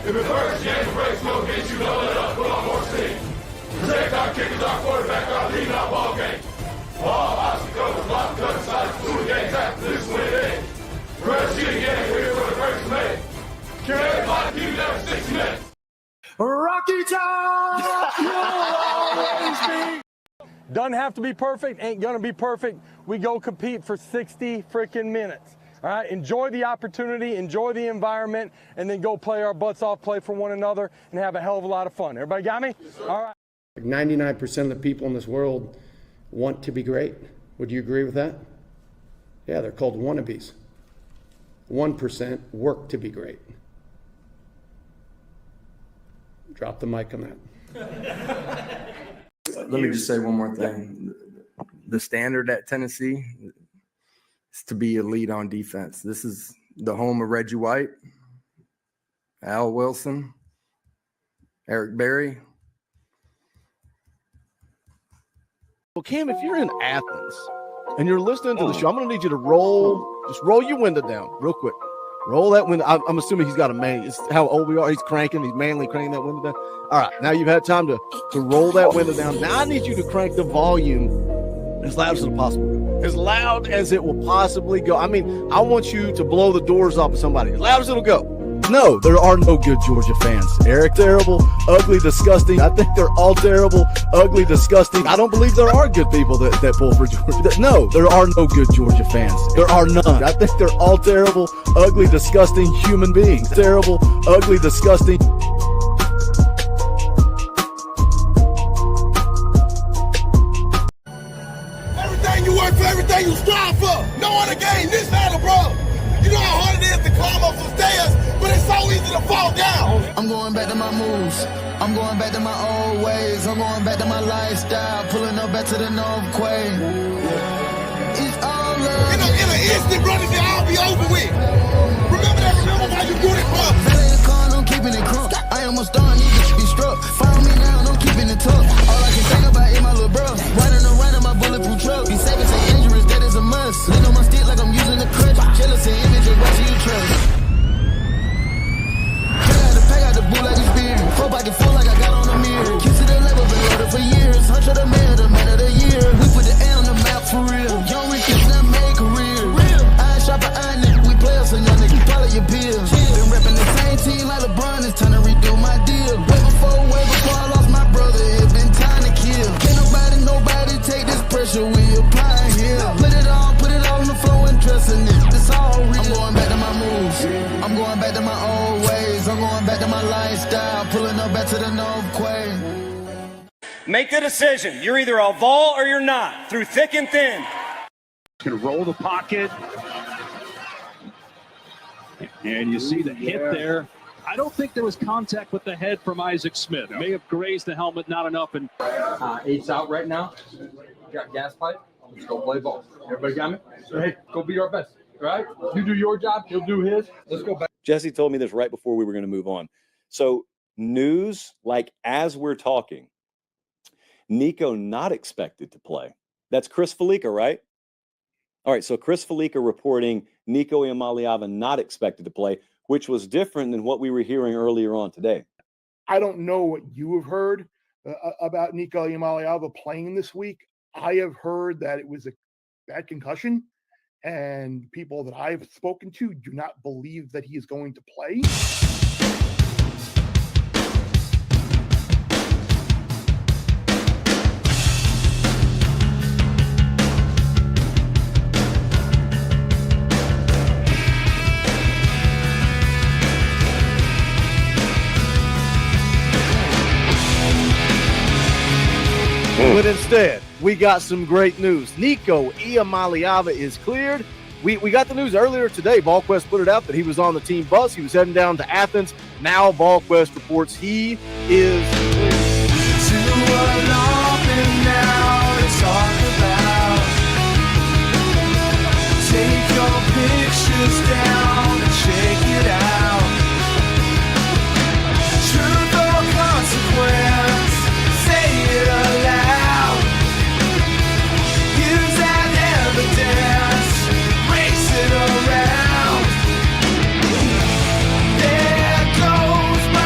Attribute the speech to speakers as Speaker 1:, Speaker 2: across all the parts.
Speaker 1: If the first game breaks, we'll get you loaded up, put on more steam. Protect our kickers, our quarterback, our lead, our ball game. All obstacles, block, cut, sides, 2 games after this win. Rest you again, we're for the first May. Can everybody keep there for 6 minutes?
Speaker 2: Rocky Top! You'll always be.
Speaker 3: Doesn't have to be perfect, ain't gonna be perfect. We go compete for 60 freaking minutes. All right, enjoy the opportunity, enjoy the environment, and then go play our butts off, play for one another, and have a hell of a lot of fun. Everybody got me?
Speaker 1: Yes,
Speaker 3: all right.
Speaker 4: 99% of the people in this world want to be great. Would you agree with that? Yeah, they're called wannabes. 1% work to be great. Drop the mic on that.
Speaker 5: Let me just say one more thing. The standard at Tennessee is to be elite on defense. This is the home of Reggie White, Al Wilson, Eric Berry.
Speaker 6: Well, Cam, if you're in Athens and you're listening to the show, I'm going to need you to just roll your window down real quick. Roll that window. I'm assuming he's got a man. It's how old we are. He's manually cranking that window down. All right, now you've had time to roll that window down. Now I need you to crank the volume as loud as it's possible. As loud as it will possibly go. I mean, I want you to blow the doors off of somebody. As loud as it'll go. No, there are no good Georgia fans. Eric, terrible, ugly, disgusting. I think they're all terrible, ugly, disgusting. I don't believe there are good people that pull for Georgia. No, there are no good Georgia fans. There are none. I think they're all terrible, ugly, disgusting human beings. Terrible, ugly, disgusting.
Speaker 7: Everything you work for, everything you strive for. No other game this battle, bro. You know how hard it is to climb up some stairs, but it's so easy to fall down.
Speaker 8: I'm going back to my moves. I'm going back to my old ways. I'm going back to my lifestyle. Pulling up back to the North Quay. It's all love.
Speaker 7: In an instant, brother, it'll all be over with. Remember why you do it, bro.
Speaker 8: Belly the car, I'm keeping it crunk. I am a star, need to be struck. Follow me now, I'm keeping it tough. All I can think about is my little bro. Riding around in my bulletproof truck. Be safe and say injuries, that is a must. Lean on my stick like I'm using a crutch. Jealous and image of what you trust. Pay out the bull like it's beer. 4 pocket full like I got on a mirror. Kiss to the level, been loaded for years. Hunch of the man of the year. We put the A on the map for real. Young rich kids that made career. I shop for I nigga, we players, so young niggas follow your peers. Been repping the same team like LeBron, it's time to redo my deal. Way before I lost my brother, it been time to kill. Can't nobody take this pressure we apply here. Put it all on the floor and trusting it. It's all real. I'm going back to my moves. I'm going back to my old ways. I'm going back to my lifestyle. Pulling up back to the North Quay.
Speaker 9: Make the decision. You're either a Vol or you're not, through thick and thin.
Speaker 10: Going to roll the pocket. And you see the hit there. I don't think there was contact with the head from Isaac Smith. May have grazed the helmet, not enough. And
Speaker 3: Eight's out right now. Got gas pipe. Let's go play ball. Everybody got me? So, hey, go be our best. All right? You do your job. He'll do his. Let's go back.
Speaker 11: Jesse told me this right before we were going to move on. So news, like as we're talking, Nico not expected to play. That's Chris Felica, right? All right, so Chris Felica reporting Nico Iamaleava not expected to play, which was different than what we were hearing earlier on today.
Speaker 12: I don't know what you have heard about Nico Iamaleava playing this week. I have heard that it was a bad concussion, and people that I've spoken to do not believe that he is going to play.
Speaker 6: But instead, we got some great news. Nico Iamaleava is cleared. We got the news earlier today. VolQuest put it out that he was on the team bus. He was heading down to Athens. Now VolQuest reports he is cleared.
Speaker 2: Take your pictures down and check it out. Truth or consequence, say it aloud. Use that evidence, race it around. There goes my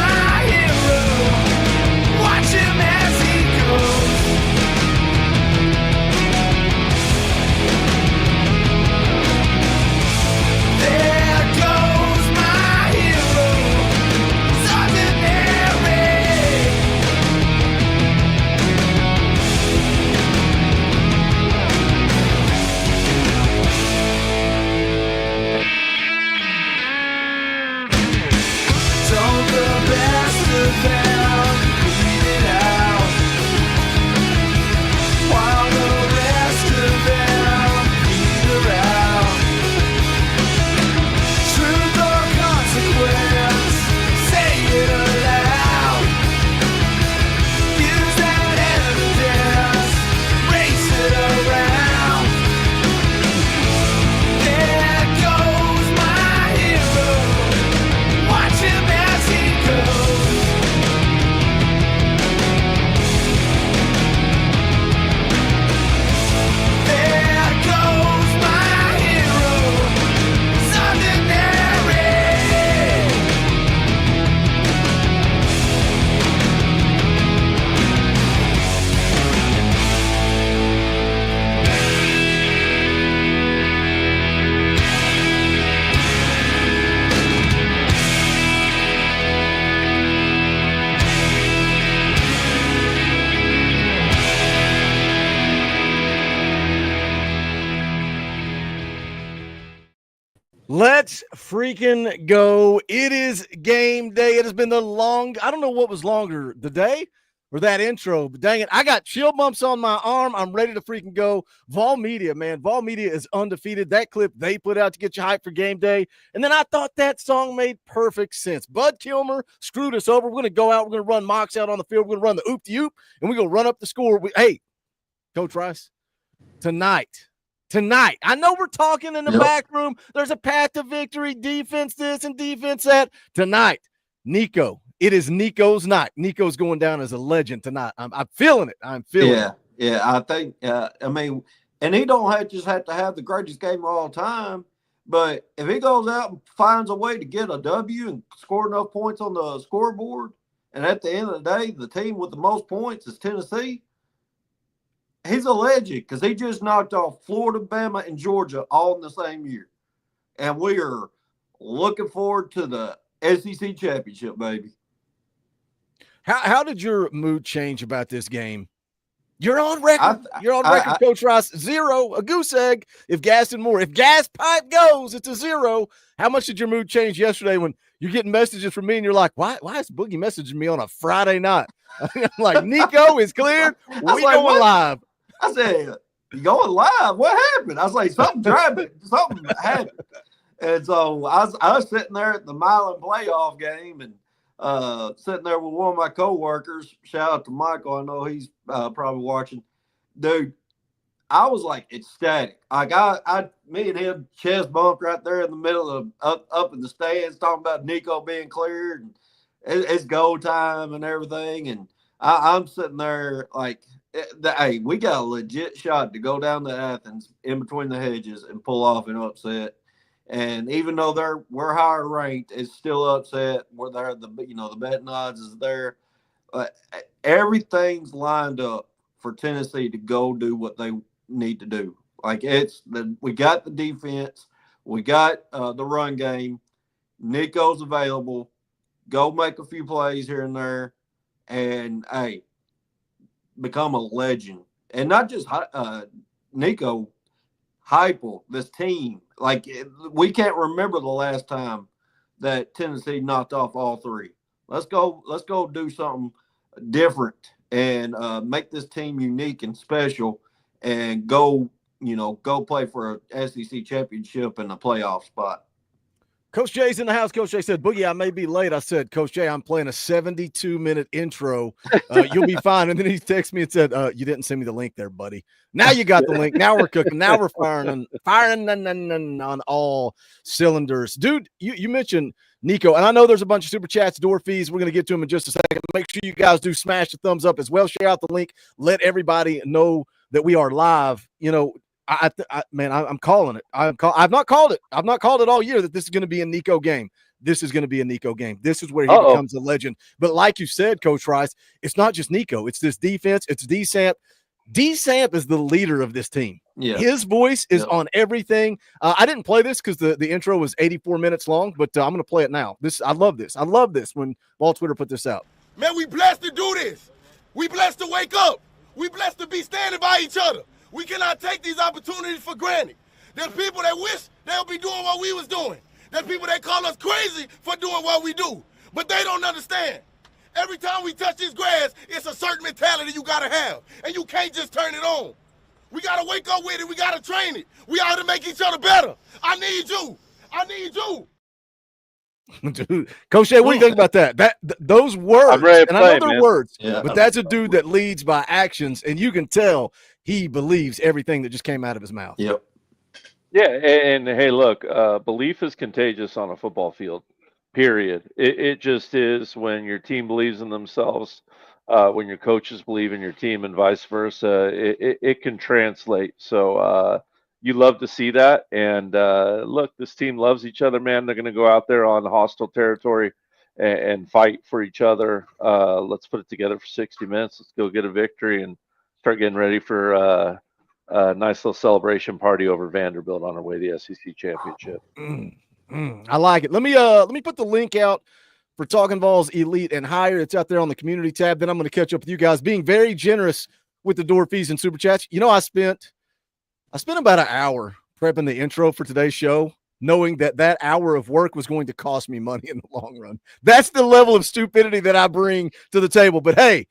Speaker 6: Let's freaking go. It is game day. It has been I don't know what was longer, the day or that intro, but dang it, I got chill bumps on my arm. I'm ready to freaking go. Vol Media, man. Vol Media is undefeated. That clip they put out to get you hyped for game day. And then I thought that song made perfect sense. Bud Kilmer screwed us over. We're going to go out. We're going to run mocks out on the field. We're going to run the oop-de-oop, and we're going to run up the score. Hey, Coach Rice, tonight, I know we're talking in the back room. There's a path to victory, defense this and defense that. Tonight, Nico. It is Nico's night. Nico's going down as a legend tonight. I'm feeling it. I'm feeling it.
Speaker 13: Yeah, I think, I mean, and he don't have to have the greatest game of all time, but if he goes out and finds a way to get a W and score enough points on the scoreboard, and at the end of the day, the team with the most points is Tennessee, he's a legend because he just knocked off Florida, Bama, and Georgia all in the same year. And we are looking forward to the SEC championship, baby.
Speaker 6: How did your mood change about this game? You're on record. You're on record, Coach Rice. 0, a goose egg. If gas and more. If gas pipe goes, it's a 0. How much did your mood change yesterday when you're getting messages from me and you're like, why is Boogie messaging me on a Friday night? I'm like, Nico is cleared. We going live.
Speaker 13: I said, you going live? What happened? I was like, something happened. And so I was sitting there at the Milan playoff game and sitting there with one of my coworkers. Shout out to Michael. I know he's probably watching. Dude, I was like ecstatic. Like me and him chest bumped right there in the middle of up in the stands, talking about Nico being cleared and it's go time and everything. And I'm sitting there like, hey, we got a legit shot to go down to Athens in between the hedges and pull off an upset. And even though we're higher ranked, it's still upset. We're there. The betting odds is there. Everything's lined up for Tennessee to go do what they need to do. Like we got the defense, we got the run game. Nico's available. Go make a few plays here and there, and hey, become a legend. And not just Nico, Heupel, this team. Like, we can't remember the last time that Tennessee knocked off all 3. Let's go do something different and make this team unique and special and go play for a SEC championship and a playoff spot.
Speaker 6: Coach Jay's in the house. Coach Jay said, Boogie, I may be late. I said, Coach Jay, I'm playing a 72-minute intro. You'll be fine. And then he texted me and said, you didn't send me the link there, buddy. Now you got the link. Now we're cooking. Now we're firing on all cylinders. Dude, you mentioned Nico, and I know there's a bunch of super chats, door fees. We're going to get to them in just a second. Make sure you guys do smash the thumbs up as well. Share out the link. Let everybody know that we are live. I'm calling it. I've not called it. I've not called it all year that this is going to be a Nico game. This is going to be a Nico game. This is where he becomes a legend. But like you said, Coach Rice, it's not just Nico. It's this defense. It's D-Samp. D-Samp is the leader of this team. Yeah. His voice is on everything. I didn't play this because the intro was 84 minutes long, but I'm going to play it now. I love this. I love this when Ball Twitter put this out.
Speaker 7: Man, we blessed to do this. We blessed to wake up. We blessed to be standing by each other. We cannot take these opportunities for granted. There's people that wish they'll be doing what we was doing. There's people that call us crazy for doing what we do. But they don't understand. Every time we touch this grass, it's a certain mentality you got to have. And you can't just turn it on. We got to wake up with it. We got to train it. We ought to make each other better. I need you. I need you.
Speaker 6: Dude, Coach Jay, what do you think about that? Those words, I know they're words, but that's a dude that leads by actions, and you can tell he believes everything that just came out of his mouth.
Speaker 13: Yep.
Speaker 14: Yeah, and hey, look, belief is contagious on a football field, period. It just is when your team believes in themselves, when your coaches believe in your team and vice versa, it can translate. So you love to see that. And look, this team loves each other, man. They're going to go out there on hostile territory and fight for each other. Let's put it together for 60 minutes. Let's go get a victory and start getting ready for a nice little celebration party over Vanderbilt on our way to the SEC championship.
Speaker 6: I like it. Let me put the link out for Talkin VAWLS Elite and Higher. It's out there on the community tab. Then I'm going to catch up with you guys, being very generous with the door fees and super chats. I spent about an hour prepping the intro for today's show, knowing that that hour of work was going to cost me money in the long run. That's the level of stupidity that I bring to the table. But hey,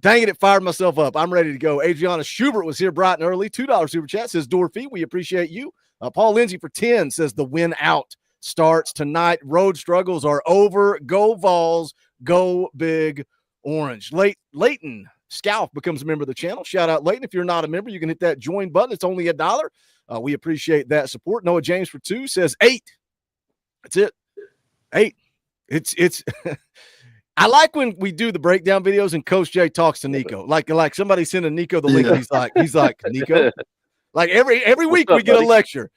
Speaker 6: dang it fired myself up. I'm ready to go. Adriana Schubert was here bright and early. $2 super chat says, Dorothy, we appreciate you. Paul Lindsay for 10 says the win out starts tonight. Road struggles are over. Go Vols. Go Big Orange. Leighton Scalf becomes a member of the channel. Shout out Leighton. If you're not a member, you can hit that join button. It's only $1. We appreciate that support. Noah James for 2 says 8. That's it. 8. It's I like when we do the breakdown videos and Coach Jay talks to Nico. Like somebody sending Nico the link. Yeah. He's like, Nico. Like every week we get a lecture.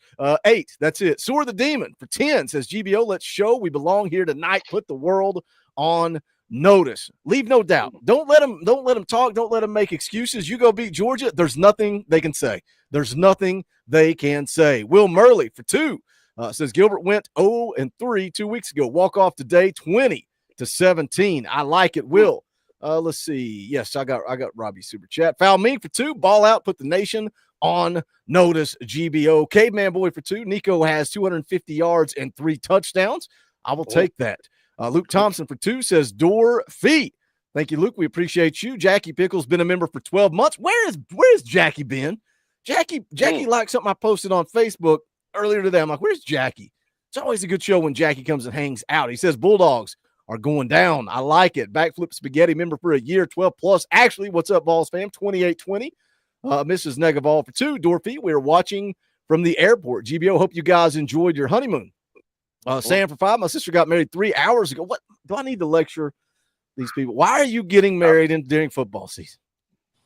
Speaker 6: 8. That's it. Soar the Demon for 10 says GBO, let's show we belong here tonight. Put the world on notice. Leave no doubt. Don't let them talk. Don't let them make excuses. You go beat Georgia. There's nothing they can say. There's nothing they can say. Will Murley for 2 says Gilbert went 0-3 2 weeks ago. Walk off today 20-17. I like it. Will. Let's see. Yes, I got Robbie's super chat. Foul me for 2. Ball out. Put the nation on notice. GBO. Caveman Boy for 2. Nico has 250 yards and 3 touchdowns. I will take that. Luke Thompson for 2 says door feet. Thank you, Luke. We appreciate you. Jackie Pickle's been a member for 12 months. Where's Jackie been? Jackie liked something I posted on Facebook earlier today. I'm like, where's Jackie? It's always a good show when Jackie comes and hangs out. He says Bulldogs are going down. I like it. Backflip Spaghetti member for a year, 12 plus. Actually, what's up, Vols fam? 28-20. Mrs. Negaval for 2. Dorothy, we are watching from the airport. GBO, hope you guys enjoyed your honeymoon. Sam for 5. My sister got married 3 hours ago. What do I need to lecture these people? Why are you getting married during football season?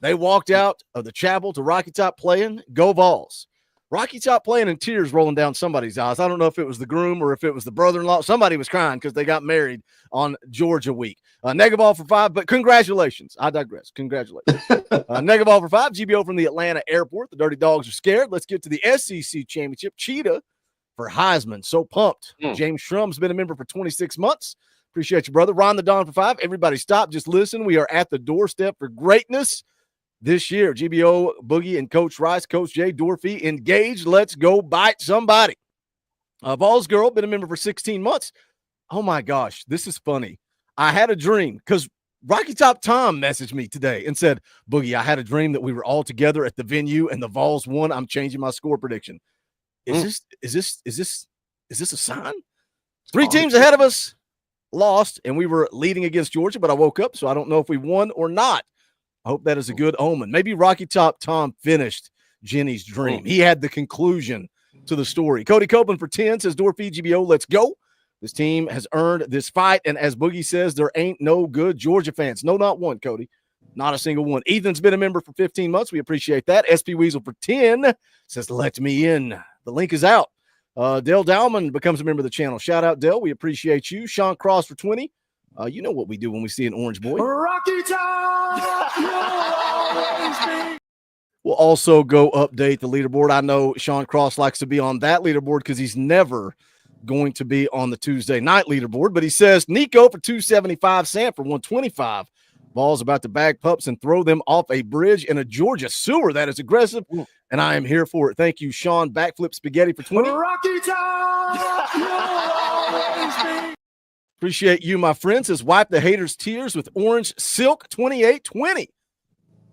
Speaker 6: They walked out of the chapel to Rocky Top playing. Go Vols. Rocky Top playing and tears rolling down somebody's eyes. I don't know if it was the groom or if it was the brother-in-law. Somebody was crying because they got married on Georgia week. Negaball for 5, but congratulations. I digress. Congratulations. Negaball for 5. GBO from the Atlanta airport. The Dirty Dogs are scared. Let's get to the SEC championship. Cheetah for Heisman. So pumped. James Shrum's been a member for 26 months. Appreciate you, brother. Ron the Don for 5. Everybody stop. Just listen. We are at the doorstep for greatness this year. GBO, Boogie, and Coach Rice, Coach Jay, Dorothy, engaged. Let's go bite somebody. Vols Girl, been a member for 16 months. Oh, my gosh. This is funny. I had a dream because Rocky Top Tom messaged me today and said, Boogie, I had a dream that we were all together at the venue and the Vols won. I'm changing my score prediction. Is this a sign? 3 teams ahead of us lost, and we were leading against Georgia, but I woke up, so I don't know if we won or not. I hope that is a good omen. Maybe Rocky Top Tom finished Jenny's dream. He had the conclusion to the story. Cody Copeland for 10 says, Dorothy, GBO, let's go. This team has earned this fight, and as Boogie says, there ain't no good Georgia fans. No, not one, Cody. Not a single one. Ethan's been a member for 15 months. We appreciate that. SP Weasel for 10 says, let me in. The link is out. Dale Dowman becomes a member of the channel. Shout out, Dale. We appreciate you. Sean Cross for 20. You know what we do when we see an orange boy.
Speaker 2: Rocky Top!
Speaker 6: We'll also go update the leaderboard. I know Sean Cross likes to be on that leaderboard because he's never going to be on the Tuesday night leaderboard. But he says, Nico for 275, Sam for 125. Ball's about to bag pups and throw them off a bridge in a Georgia sewer. That is aggressive, and I am here for it. Thank you, Sean. Backflip Spaghetti for 20.
Speaker 2: Rocky Top!
Speaker 6: Appreciate you, my friend. Says, wipe the haters' tears with Orange Silk 28-20.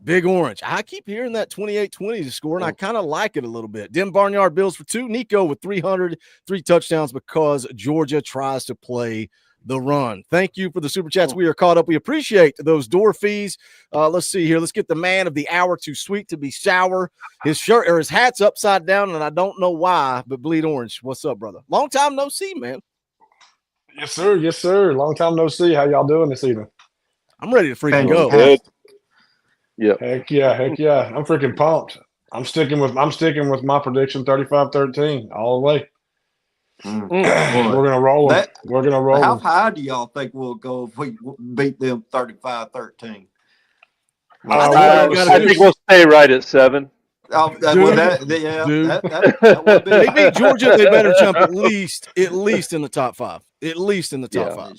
Speaker 6: Big Orange. I keep hearing that 28-20 score, and I kind of like it a little bit. Dim Barnyard Bills for 2. Nico with 303 touchdowns because Georgia tries to play the run. Thank you for the super chats. We are caught up. We appreciate those door fees. Let's see here. Let's get the man of the hour, too sweet to be sour. His shirt or his hat's upside down, and I don't know why, but bleed orange. What's up, brother? Long time no see, man.
Speaker 15: Yes, sir. Yes, sir. Long time no see. How y'all doing this evening?
Speaker 6: I'm ready to freaking go.
Speaker 14: Good. Yeah.
Speaker 15: Heck yeah. Heck yeah. I'm freaking pumped. I'm sticking with my prediction 35-13 all the way. We're gonna roll them. We're gonna roll
Speaker 13: How
Speaker 15: them.
Speaker 13: high do y'all think we'll go if we beat them 35-13?
Speaker 14: I think we'll stay right at 7.
Speaker 13: That would be.
Speaker 6: They beat Georgia. They better jump at least in the top 5. At least in the top 5.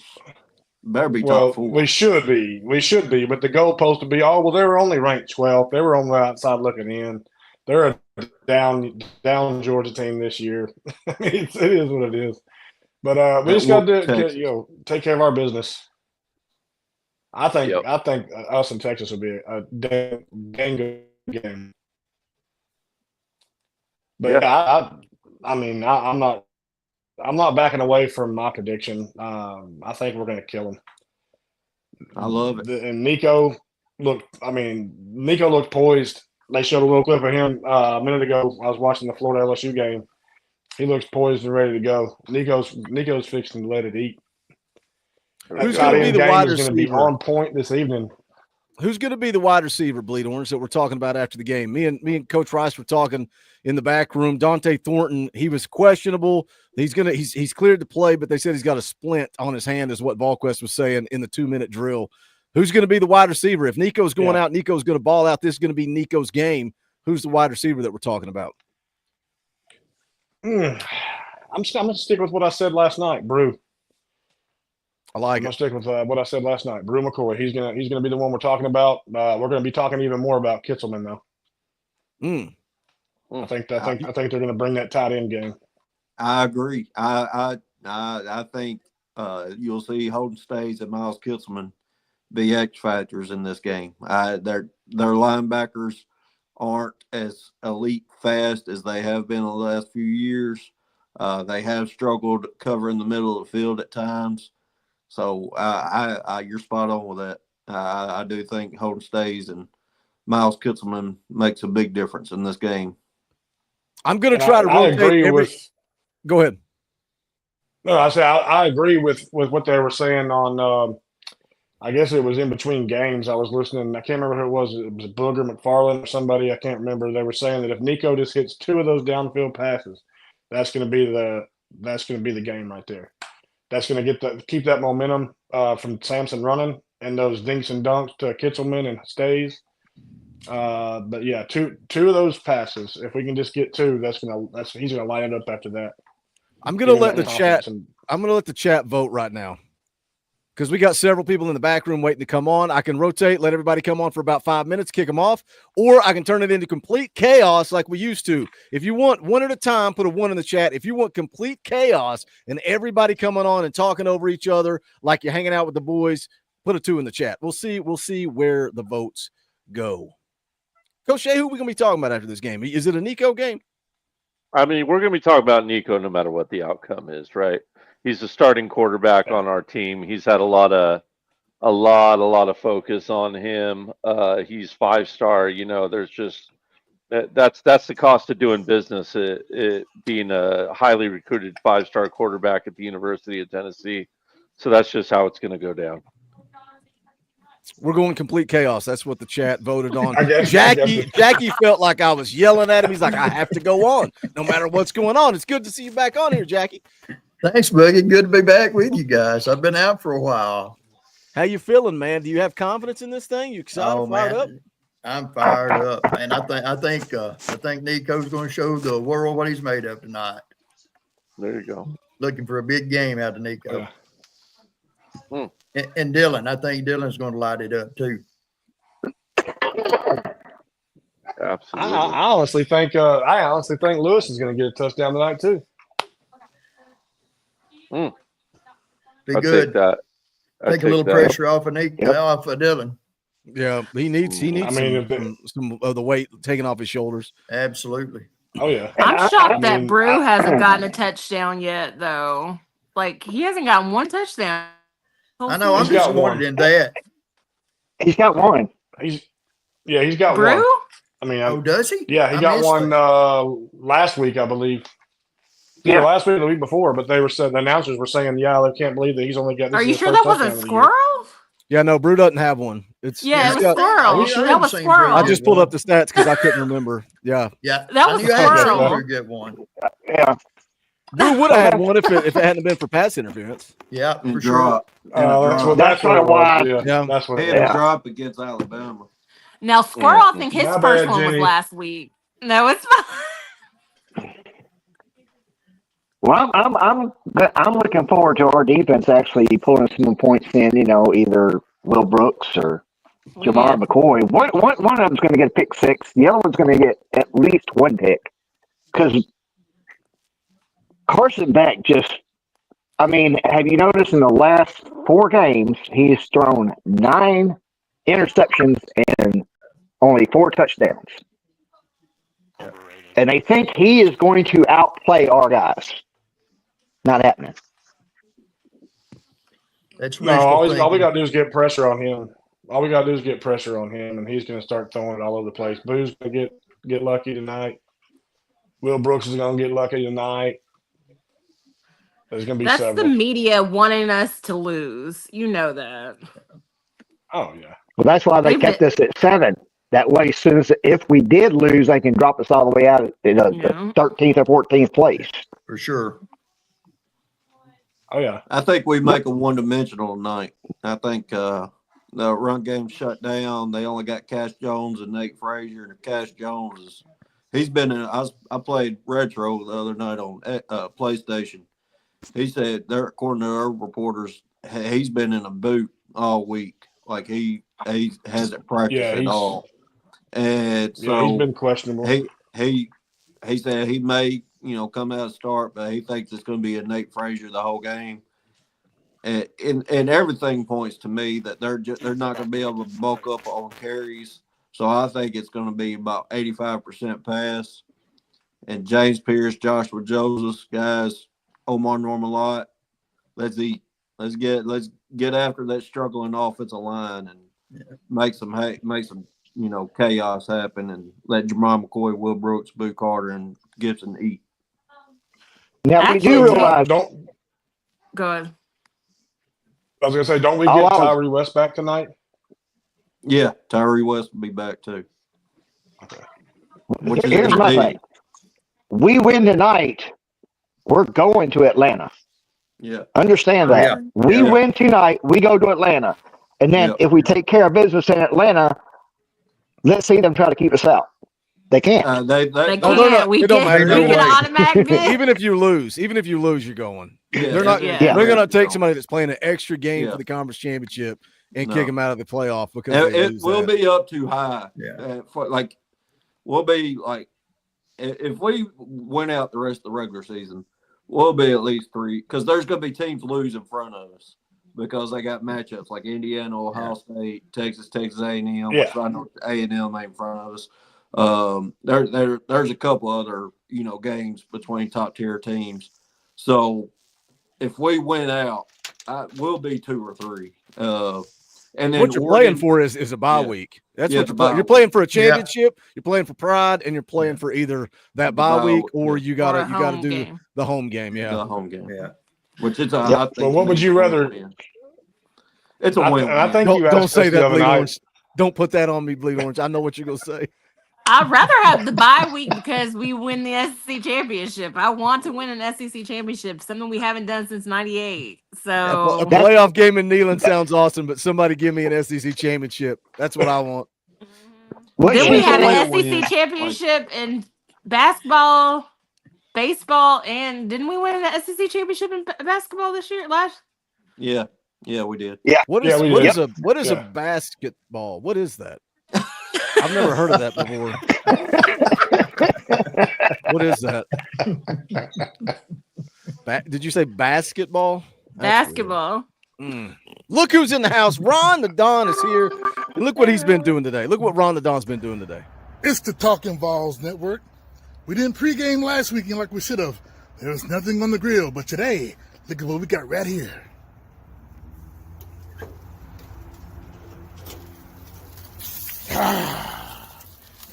Speaker 13: Better be top 4.
Speaker 15: We should be, but the goalpost would be, they were only ranked 12th. They were on the outside looking in. They're down Georgia team this year. I mean, it is what it is. But we just got to take care of our business. I think us and Texas will be a dang good game. But I'm not backing away from my prediction. I think we're going to kill them.
Speaker 13: I love it.
Speaker 15: And Nico looked poised. They showed a little clip of him a minute ago. I was watching the Florida LSU game. He looks poised and ready to go. Nico's fixing to let it eat.
Speaker 6: Who's going to be the wide receiver?
Speaker 15: Be on point this evening.
Speaker 6: Who's going to be the wide receiver, Bleed Orange, that we're talking about after the game? Me and Coach Rice were talking in the back room. Dante Thornton, he was questionable. He's cleared to play, but they said he's got a splint on his hand, is what VolQuest was saying in the 2-minute drill. Who's going to be the wide receiver? If Nico's going out, Nico's going to ball out. This is going to be Nico's game. Who's the wide receiver that we're talking about?
Speaker 15: I'm going to stick with what I said last night, Brew.
Speaker 6: I'm going to
Speaker 15: stick with what I said last night. Brew McCoy. He's gonna be the one we're talking about. We're going to be talking even more about Kitzelman though. I think they're going to bring that tight end game.
Speaker 13: I agree. I think you'll see Holden Stays and Miles Kitzelman be X factors in this game. Their linebackers aren't as elite fast as they have been in the last few years. They have struggled covering the middle of the field at times. So you're spot on with that. I do think Holden Stays and Miles Kitzelman makes a big difference in this game.
Speaker 6: I'm going to try to rotate Go ahead.
Speaker 15: No, I agree with what they were saying on. I guess it was in between games. I was listening. I can't remember who it was. It was Booger McFarland or somebody. I can't remember. They were saying that if Nico just hits 2 of those downfield passes, that's going to be the game right there. That's going to keep that momentum from Sampson running and those dinks and dunks to Kitzelman and Stays. But yeah, two of those passes. If we can just get 2, he's going to line it up after that.
Speaker 6: I'm going to let the chat vote right now, because we got several people in the back room waiting to come on. I can rotate, let everybody come on for about 5 minutes, kick them off, or I can turn it into complete chaos like we used to. If you want one at a time, put a 1 in the chat. If you want complete chaos and everybody coming on and talking over each other like you're hanging out with the boys, put a 2 in the chat. We'll see where the votes go. Coach Shea, who are we going to be talking about after this game? Is it a Nico game?
Speaker 14: I mean, we're going to be talking about Nico no matter what the outcome is, right? He's the starting quarterback on our team. He's had a lot of focus on him. He's 5-star. You know, there's just that's the cost of doing business. It being a highly recruited 5-star quarterback at the University of Tennessee. So that's just how it's going to go down.
Speaker 6: We're going complete chaos. That's what the chat voted on. Jackie felt like I was yelling at him. He's like, I have to go on no matter what's going on. It's good to see you back on here, Jackie.
Speaker 16: Thanks, Boogie. Good to be back with you guys. I've been out for a while.
Speaker 6: How you feeling, man? Do you have confidence in this thing? You excited, fired up?
Speaker 16: I'm fired up, man. I think Nico's going to show the world what he's made of tonight.
Speaker 14: There you go.
Speaker 16: Looking for a big game out of Nico. And Dylan, I think Dylan's going to light it up too.
Speaker 14: Absolutely.
Speaker 15: I honestly think Lewis is going to get a touchdown tonight too.
Speaker 16: Be good. Take a little pressure off of Nico, off of Dylan.
Speaker 6: Yeah, he needs some of the weight taken off his shoulders.
Speaker 16: Absolutely.
Speaker 15: Oh yeah.
Speaker 17: I'm shocked that Brew hasn't gotten a touchdown yet, though. Like, he hasn't gotten 1 touchdown.
Speaker 16: I know. I'm disappointed in that.
Speaker 18: He's got 1.
Speaker 15: He's got
Speaker 17: Brew?
Speaker 15: 1. I mean,
Speaker 16: does he?
Speaker 15: Yeah, he got 1 last week, I believe. Yeah, last week or the week before, but the announcers were saying, they can't believe that he's only got.
Speaker 17: Are you sure that wasn't Squirrel?
Speaker 6: Yeah, no, Brew doesn't have 1.
Speaker 17: It was Squirrel. That was Squirrel.
Speaker 6: I just pulled up the stats because I couldn't remember. Yeah.
Speaker 16: Yeah,
Speaker 17: that was Squirrel.
Speaker 16: Get 1.
Speaker 18: Yeah.
Speaker 6: Brew would have had 1 if it hadn't been for pass interference.
Speaker 16: Yeah, for sure.
Speaker 18: That's what it was.
Speaker 15: Yeah, that's what
Speaker 13: it was. Drop against Alabama.
Speaker 17: Now, Squirrel, I think his first one was last week. No, it's fine.
Speaker 18: Well, I'm looking forward to our defense actually pulling some points in. You know, either Will Brooks or Jamar McCoy. One of them's going to get a pick six. The other one's going to get at least one pick. Because Carson Beck have you noticed in the last 4 games, he's thrown 9 interceptions and only 4 touchdowns. And they think he is going to outplay our guys. Not happening.
Speaker 16: That's
Speaker 15: No, all we got to do is get pressure on him. All we got to do is get pressure on him, and he's going to start throwing it all over the place. Boo's going to get lucky tonight. Will Brooks is going to get lucky tonight. There's going to be
Speaker 17: That's
Speaker 15: several.
Speaker 17: the media wanting us to lose. You know that.
Speaker 15: Oh, yeah.
Speaker 18: Well, that's why they kept us at 7. That way, as soon as if we did lose, they can drop us all the way out of the 13th or 14th place.
Speaker 16: For sure.
Speaker 15: Oh, yeah.
Speaker 13: I think we make them one-dimensional tonight. I think the run game shut down. They only got Cash Jones and Nate Frazier, and Cash Jones he's been in. I played retro the other night on PlayStation. He said according to our reporters, he's been in a boot all week. Like he hasn't practiced at all. And so
Speaker 15: he's been questionable.
Speaker 13: He said he may come out and start, but he thinks it's going to be a Nate Frazier the whole game. And everything points to me that they're not going to be able to bulk up on carries. So I think it's going to be about 85% pass. And James Pierce, Joshua Joseph, guys, Omar Normalot, let's eat. Let's get after that struggling offensive line and make some chaos happen and let Jamar McCoy, Will Brooks, Boo Carter, and Gibson eat.
Speaker 18: Now we do realize.
Speaker 17: Go ahead.
Speaker 15: I was going to say, don't we get Tyree West back tonight?
Speaker 13: Yeah, Tyree West will be back too.
Speaker 15: Okay.
Speaker 18: Here's my thing. We win tonight, we're going to Atlanta.
Speaker 13: Yeah.
Speaker 18: Understand that. We win tonight, we go to Atlanta. And then if we take care of business in Atlanta, let's see them try to keep us out. They can't.
Speaker 13: They
Speaker 17: can't. We get automatic bid.
Speaker 6: Even if you lose, you're going.
Speaker 13: Yeah,
Speaker 6: They're not.
Speaker 17: Yeah.
Speaker 6: They're going to take somebody that's playing an extra game for the conference championship and kick them out of the playoff because
Speaker 13: it will be up too high. Yeah. We'll be like, if we win out the rest of the regular season, we'll be at least 3 because there's going to be teams lose in front of us because they got matchups like Indiana, Ohio State, Texas A&M.
Speaker 15: Yeah.
Speaker 13: Which I know A&M ain't in front of us. There's a couple other games between top tier teams. So if we win out, we'll be 2 or 3. And then
Speaker 6: what you're playing for is a bye week. That's what you're playing. You're playing for a championship. You're playing for pride, and you're playing for either that bye week or you gotta do the home game. Yeah,
Speaker 13: the home game.
Speaker 16: Yeah,
Speaker 13: which is
Speaker 15: Well, what would you rather?
Speaker 13: It's a win.
Speaker 15: I think
Speaker 6: don't say that, Bleed Orange. Don't put that on me, Bleed Orange. I know what you're gonna say.
Speaker 17: I'd rather have the bye week because we win the SEC championship. I want to win an SEC championship, something we haven't done since '98. So
Speaker 6: a playoff game in Neyland sounds awesome, but somebody give me an SEC championship. That's what I want.
Speaker 17: Then we had an SEC championship in basketball, baseball, and didn't we win an SEC championship in basketball this year?
Speaker 13: Yeah, we did.
Speaker 18: Yeah.
Speaker 6: What is a basketball? What is that? I've never heard of that before. What is that? Did you say basketball?
Speaker 17: Basketball.
Speaker 6: Look who's in the house. Ron the Don is here. And look what he's been doing today. Look what Ron the Don's been doing today.
Speaker 19: It's the Talkin VAWLS Network. We didn't pregame last weekend like we should have. There was nothing on the grill, but today, look at what we got right here.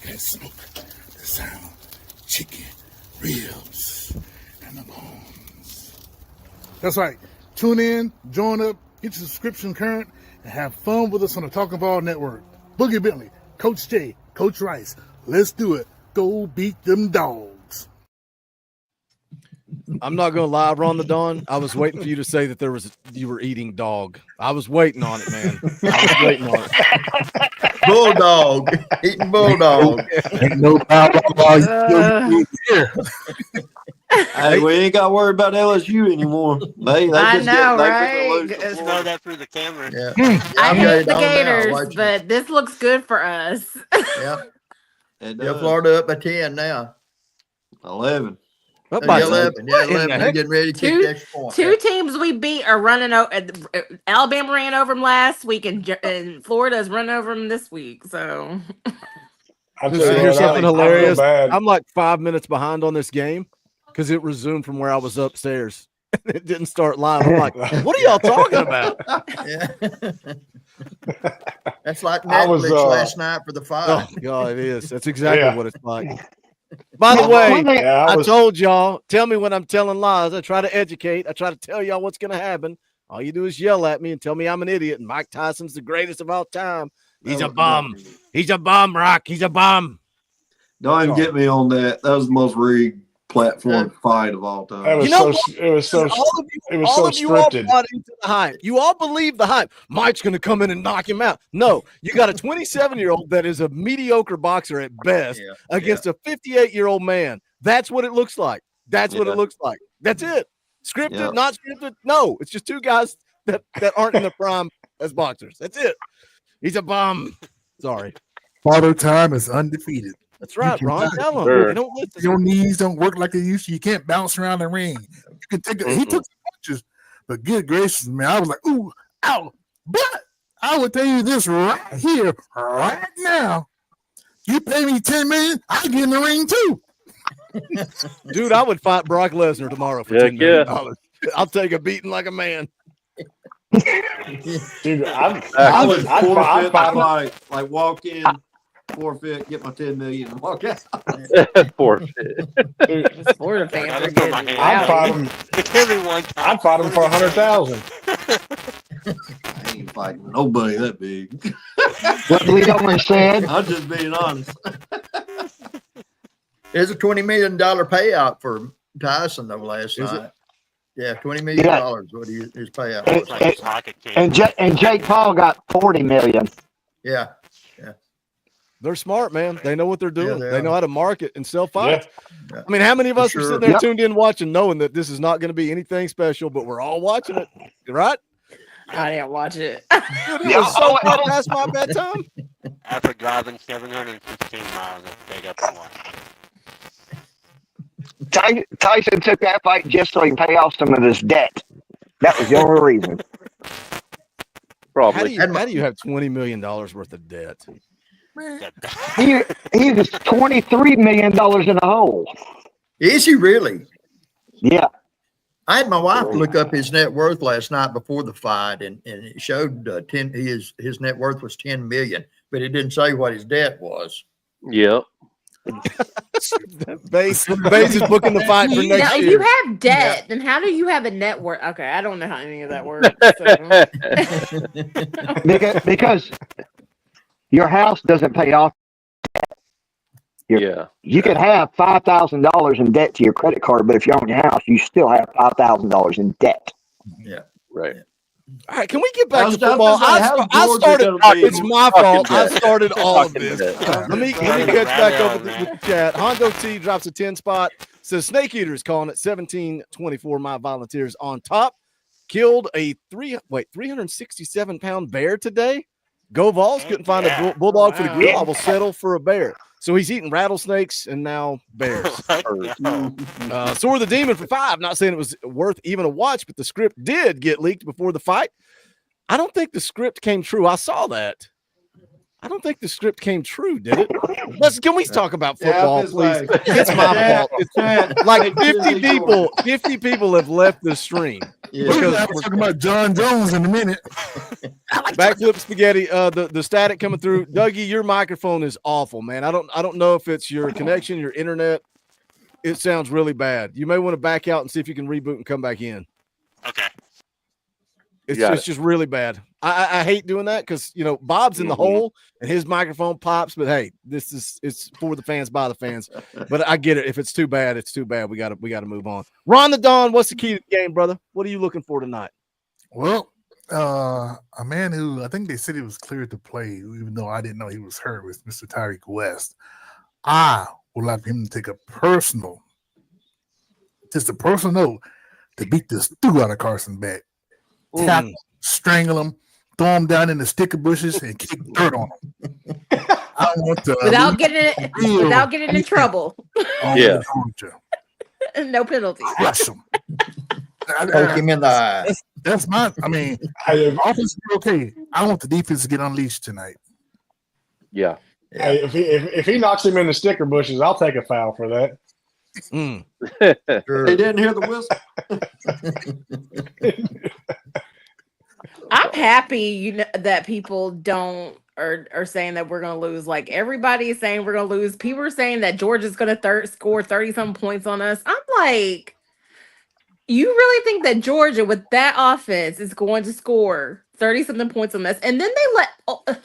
Speaker 19: Can't smoke the sound. Chicken, ribs, and the bones. That's right. Tune in, join up, get your subscription current, and have fun with us on the Talkin VAWLS Network. Boogie Bentley, Coach J, Coach Rice. Let's do it. Go beat them dogs.
Speaker 6: I'm not gonna lie, Ron the Don. I was waiting for you to say that you were eating dog. I was waiting on it, man. I was waiting on it.
Speaker 16: Bulldog, eating bulldog.
Speaker 18: Ain't no problem.
Speaker 13: Hey, we ain't got to worry about LSU anymore. They
Speaker 17: I
Speaker 13: just
Speaker 17: know,
Speaker 13: they
Speaker 17: right?
Speaker 13: just lose to
Speaker 20: Know
Speaker 13: Florida.
Speaker 20: that through the camera.
Speaker 16: Yeah.
Speaker 17: I
Speaker 16: I'm
Speaker 17: hate
Speaker 16: ready
Speaker 17: the
Speaker 16: on now,
Speaker 17: Gators,
Speaker 16: watching
Speaker 17: but this looks good for us.
Speaker 16: Yeah.
Speaker 13: It
Speaker 16: Yeah,
Speaker 13: does.
Speaker 16: Florida up by 10 now.
Speaker 13: 11.
Speaker 6: Up
Speaker 16: Oh,
Speaker 6: by
Speaker 16: yeah,
Speaker 6: 10.
Speaker 16: 11. Yeah,
Speaker 6: What in
Speaker 16: 11.
Speaker 6: the
Speaker 16: They're
Speaker 6: heck?
Speaker 16: getting ready to kick the extra point.
Speaker 17: Two teams we beat are running over. Alabama ran over them last week, and Florida's running over them this week. So
Speaker 15: I
Speaker 6: Just
Speaker 15: tell
Speaker 6: to
Speaker 15: you
Speaker 6: hear
Speaker 15: what,
Speaker 6: something
Speaker 15: I feel
Speaker 6: hilarious.
Speaker 15: bad.
Speaker 6: I'm like 5 minutes behind on this game because it resumed from where I was upstairs. It didn't start live. I'm like, what are y'all talking about?
Speaker 16: Yeah. That's like
Speaker 15: I was,
Speaker 16: Netflix last night for the fight.
Speaker 6: Oh God, it is. That's exactly
Speaker 15: Yeah.
Speaker 6: what it's like. By the way,
Speaker 15: Yeah,
Speaker 6: I
Speaker 15: was-
Speaker 6: told y'all, tell me when I'm telling lies. I try to educate. I try to tell y'all what's going to happen. All you do is yell at me and tell me I'm an idiot. And Mike Tyson's the greatest of all time. He's a bum. He's a bum, Rock. He's a bum.
Speaker 13: Don't even get me on that. That was the most rigged platform fight of all time.
Speaker 15: It was it was so
Speaker 6: scripted.
Speaker 15: scripted.
Speaker 6: Bought into the hype. You all believe the hype. Mike's going to come in and knock him out. No, you got a 27-year-old that is a mediocre boxer at best against a 58-year-old man. That's what it looks like. That's what it looks like. That's it. Scripted, not scripted. No, it's just two guys that aren't in their prime as boxers. That's it. He's a bum. Sorry.
Speaker 19: Father Time is undefeated.
Speaker 6: That's right,
Speaker 19: You
Speaker 6: Ron.
Speaker 19: cannot-
Speaker 6: Tell him.
Speaker 19: Sure.
Speaker 6: They don't listen.
Speaker 19: Your knees don't work like they used to. You can't bounce around the ring. You can take it. He took some punches, but good gracious, man, I was like, ooh, ow. But I would tell you this right here, right now. You pay me $10 million, I'll get in the ring too.
Speaker 6: Dude, I would fight Brock Lesnar tomorrow for
Speaker 14: Heck
Speaker 6: $10 million. I'll take a beating like a man.
Speaker 15: Dude,
Speaker 13: I would
Speaker 15: I'd
Speaker 13: forfeit
Speaker 15: fight
Speaker 13: my fight, like walk in, forfeit, get my $10 million, and walk out.
Speaker 14: Forfeit.
Speaker 17: Florida fans are getting
Speaker 15: I'd fight him. I'd fight him for 100,000.
Speaker 13: I ain't fighting nobody that big.
Speaker 18: What Lee Owen said.
Speaker 13: I'm just being honest.
Speaker 16: There's a $20 million payout for Tyson though last
Speaker 6: Is it?
Speaker 16: night. Yeah, $20 million. What his payout was.
Speaker 18: And Jake Paul got $40 million.
Speaker 16: Yeah.
Speaker 6: They're smart, man. They know what they're doing.
Speaker 16: they
Speaker 6: they know
Speaker 16: are.
Speaker 6: how to market and sell fights.
Speaker 16: Yeah.
Speaker 6: I mean, how many of us
Speaker 16: For
Speaker 6: are
Speaker 16: sure.
Speaker 6: sitting there
Speaker 18: Yep.
Speaker 6: tuned in watching, knowing that this is not going to be anything special, but we're all watching it, right?
Speaker 17: I didn't watch it.
Speaker 6: Dude, it was so far past my bedtime.
Speaker 20: After driving 716 miles, I stayed up and watched.
Speaker 18: Tyson took that fight just so he can pay off some of his debt. That was the only reason.
Speaker 6: How do you have $20 million worth of debt?
Speaker 18: He was $23 million in the hole.
Speaker 16: Is he really?
Speaker 18: Yeah.
Speaker 16: I had my wife look up his net worth last night before the fight, and it showed his net worth was $10 million, but it didn't say what his debt was.
Speaker 14: Yep.
Speaker 6: Base is booking the fight for
Speaker 17: Now,
Speaker 6: next
Speaker 17: if
Speaker 6: year.
Speaker 17: you have debt, then how do you have a net worth? Okay, I don't know how any of that works.
Speaker 18: Because your house doesn't pay off. You could have $5,000 in debt to your credit card, but if you own your house, you still have $5,000 in debt.
Speaker 16: Yeah.
Speaker 14: Right.
Speaker 6: All right, can we get back
Speaker 13: I
Speaker 6: to
Speaker 13: was about to
Speaker 6: football?
Speaker 13: say, how's
Speaker 6: I
Speaker 13: Georgia
Speaker 6: started.
Speaker 13: gonna be
Speaker 6: It's my
Speaker 14: fucking
Speaker 6: fault. I
Speaker 14: dead?
Speaker 6: started all of
Speaker 14: Fucking
Speaker 6: this.
Speaker 14: dead.
Speaker 6: Let me catch back up with the chat. Hondo T drops a 10 spot. Says Snake Eaters calling it 17-24. My Volunteers on top. Killed a 367-pound bear today. Go Vols. Couldn't find a bulldog for the grill. I will settle for a bear. So he's eating rattlesnakes and now bears. Soar the Demon for 5. Not saying it was worth even a watch, but the script did get leaked before the fight. I don't think the script came true. I saw that. I don't think the script came true, did it? Can we talk about football, please? It's my fault. It's like 50 people have left the stream.
Speaker 19: Because we're talking about John Jones in a minute.
Speaker 6: Backflip spaghetti. The static coming through. Dougie, your microphone is awful, man. I don't know if it's your connection, your internet. It sounds really bad. You may want to back out and see if you can reboot and come back in.
Speaker 20: Okay.
Speaker 6: It's just really bad. I hate doing that because Bob's in the hole and his microphone pops. But hey, it's for the fans by the fans. But I get it. If it's too bad, it's too bad. We got to move on. Ron the Don, what's the key to the game, brother? What are you looking for tonight?
Speaker 19: Well, a man who I think they said he was cleared to play, even though I didn't know he was hurt, was Mr. Tyreek West. I would like him to take a personal just a personal note to beat the stew out of Carson back. Tap, strangle him, throw him down in the sticker bushes, and kick dirt on him. I want to
Speaker 17: without getting in trouble.
Speaker 19: Yeah.
Speaker 17: No penalty.
Speaker 19: Crush him.
Speaker 16: Poke him in the eye.
Speaker 19: That's my. I mean, offense is okay. I want the defense to get unleashed tonight.
Speaker 11: Yeah.
Speaker 15: Hey, if he knocks him in the sticker bushes, I'll take a foul for that.
Speaker 13: They didn't hear the whistle.
Speaker 17: I'm happy, that people don't are saying that we're gonna lose. Like everybody is saying we're gonna lose. People are saying that Georgia's gonna score 30-some points on us. I'm like, you really think that Georgia with that offense is going to score 30-something points on us? And then they let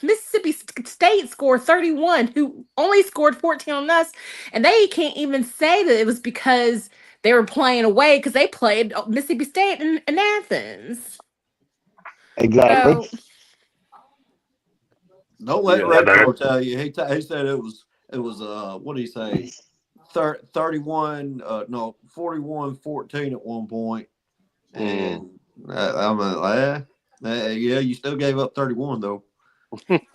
Speaker 17: Mississippi State score 31, who only scored 14 on us, and they can't even say that it was because they were playing away, because they played Mississippi State in Athens.
Speaker 18: Exactly.
Speaker 17: So,
Speaker 13: Don't let Redco tell you. He said it was what did he say? 31 no 41-14 at one point. And I'm like, yeah, you still gave up 31 though.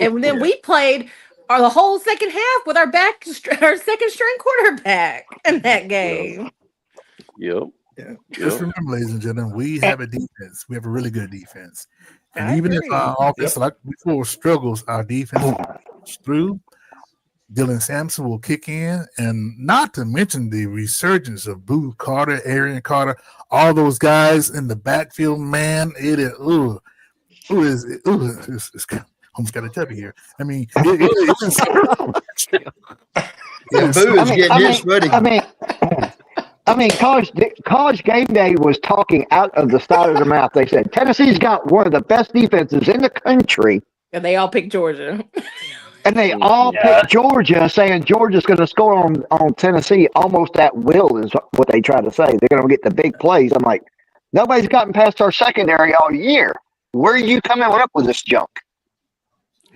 Speaker 17: and then we played the whole second half with our second string quarterback in that game.
Speaker 11: Yep.
Speaker 19: Yeah. Just remember, ladies and gentlemen, we have a defense. We have a really good defense. And even if our offense, like before, struggles, our defense goes through. Dylan Sampson will kick in, and not to mention the resurgence of Boo Carter, Arian Carter, all those guys in the backfield. Man, it is it's almost got a tubby here. I mean, it is.
Speaker 16: Boo is getting his footing.
Speaker 18: I mean, college game day was talking out of the side of their mouth. They said Tennessee's got one of the best defenses in the country,
Speaker 17: and they all picked Georgia.
Speaker 18: And they all picked Georgia, saying Georgia's going to score on Tennessee almost at will, is what they try to say. They're going to get the big plays. I'm like, nobody's gotten past our secondary all year. Where are you coming up with this junk?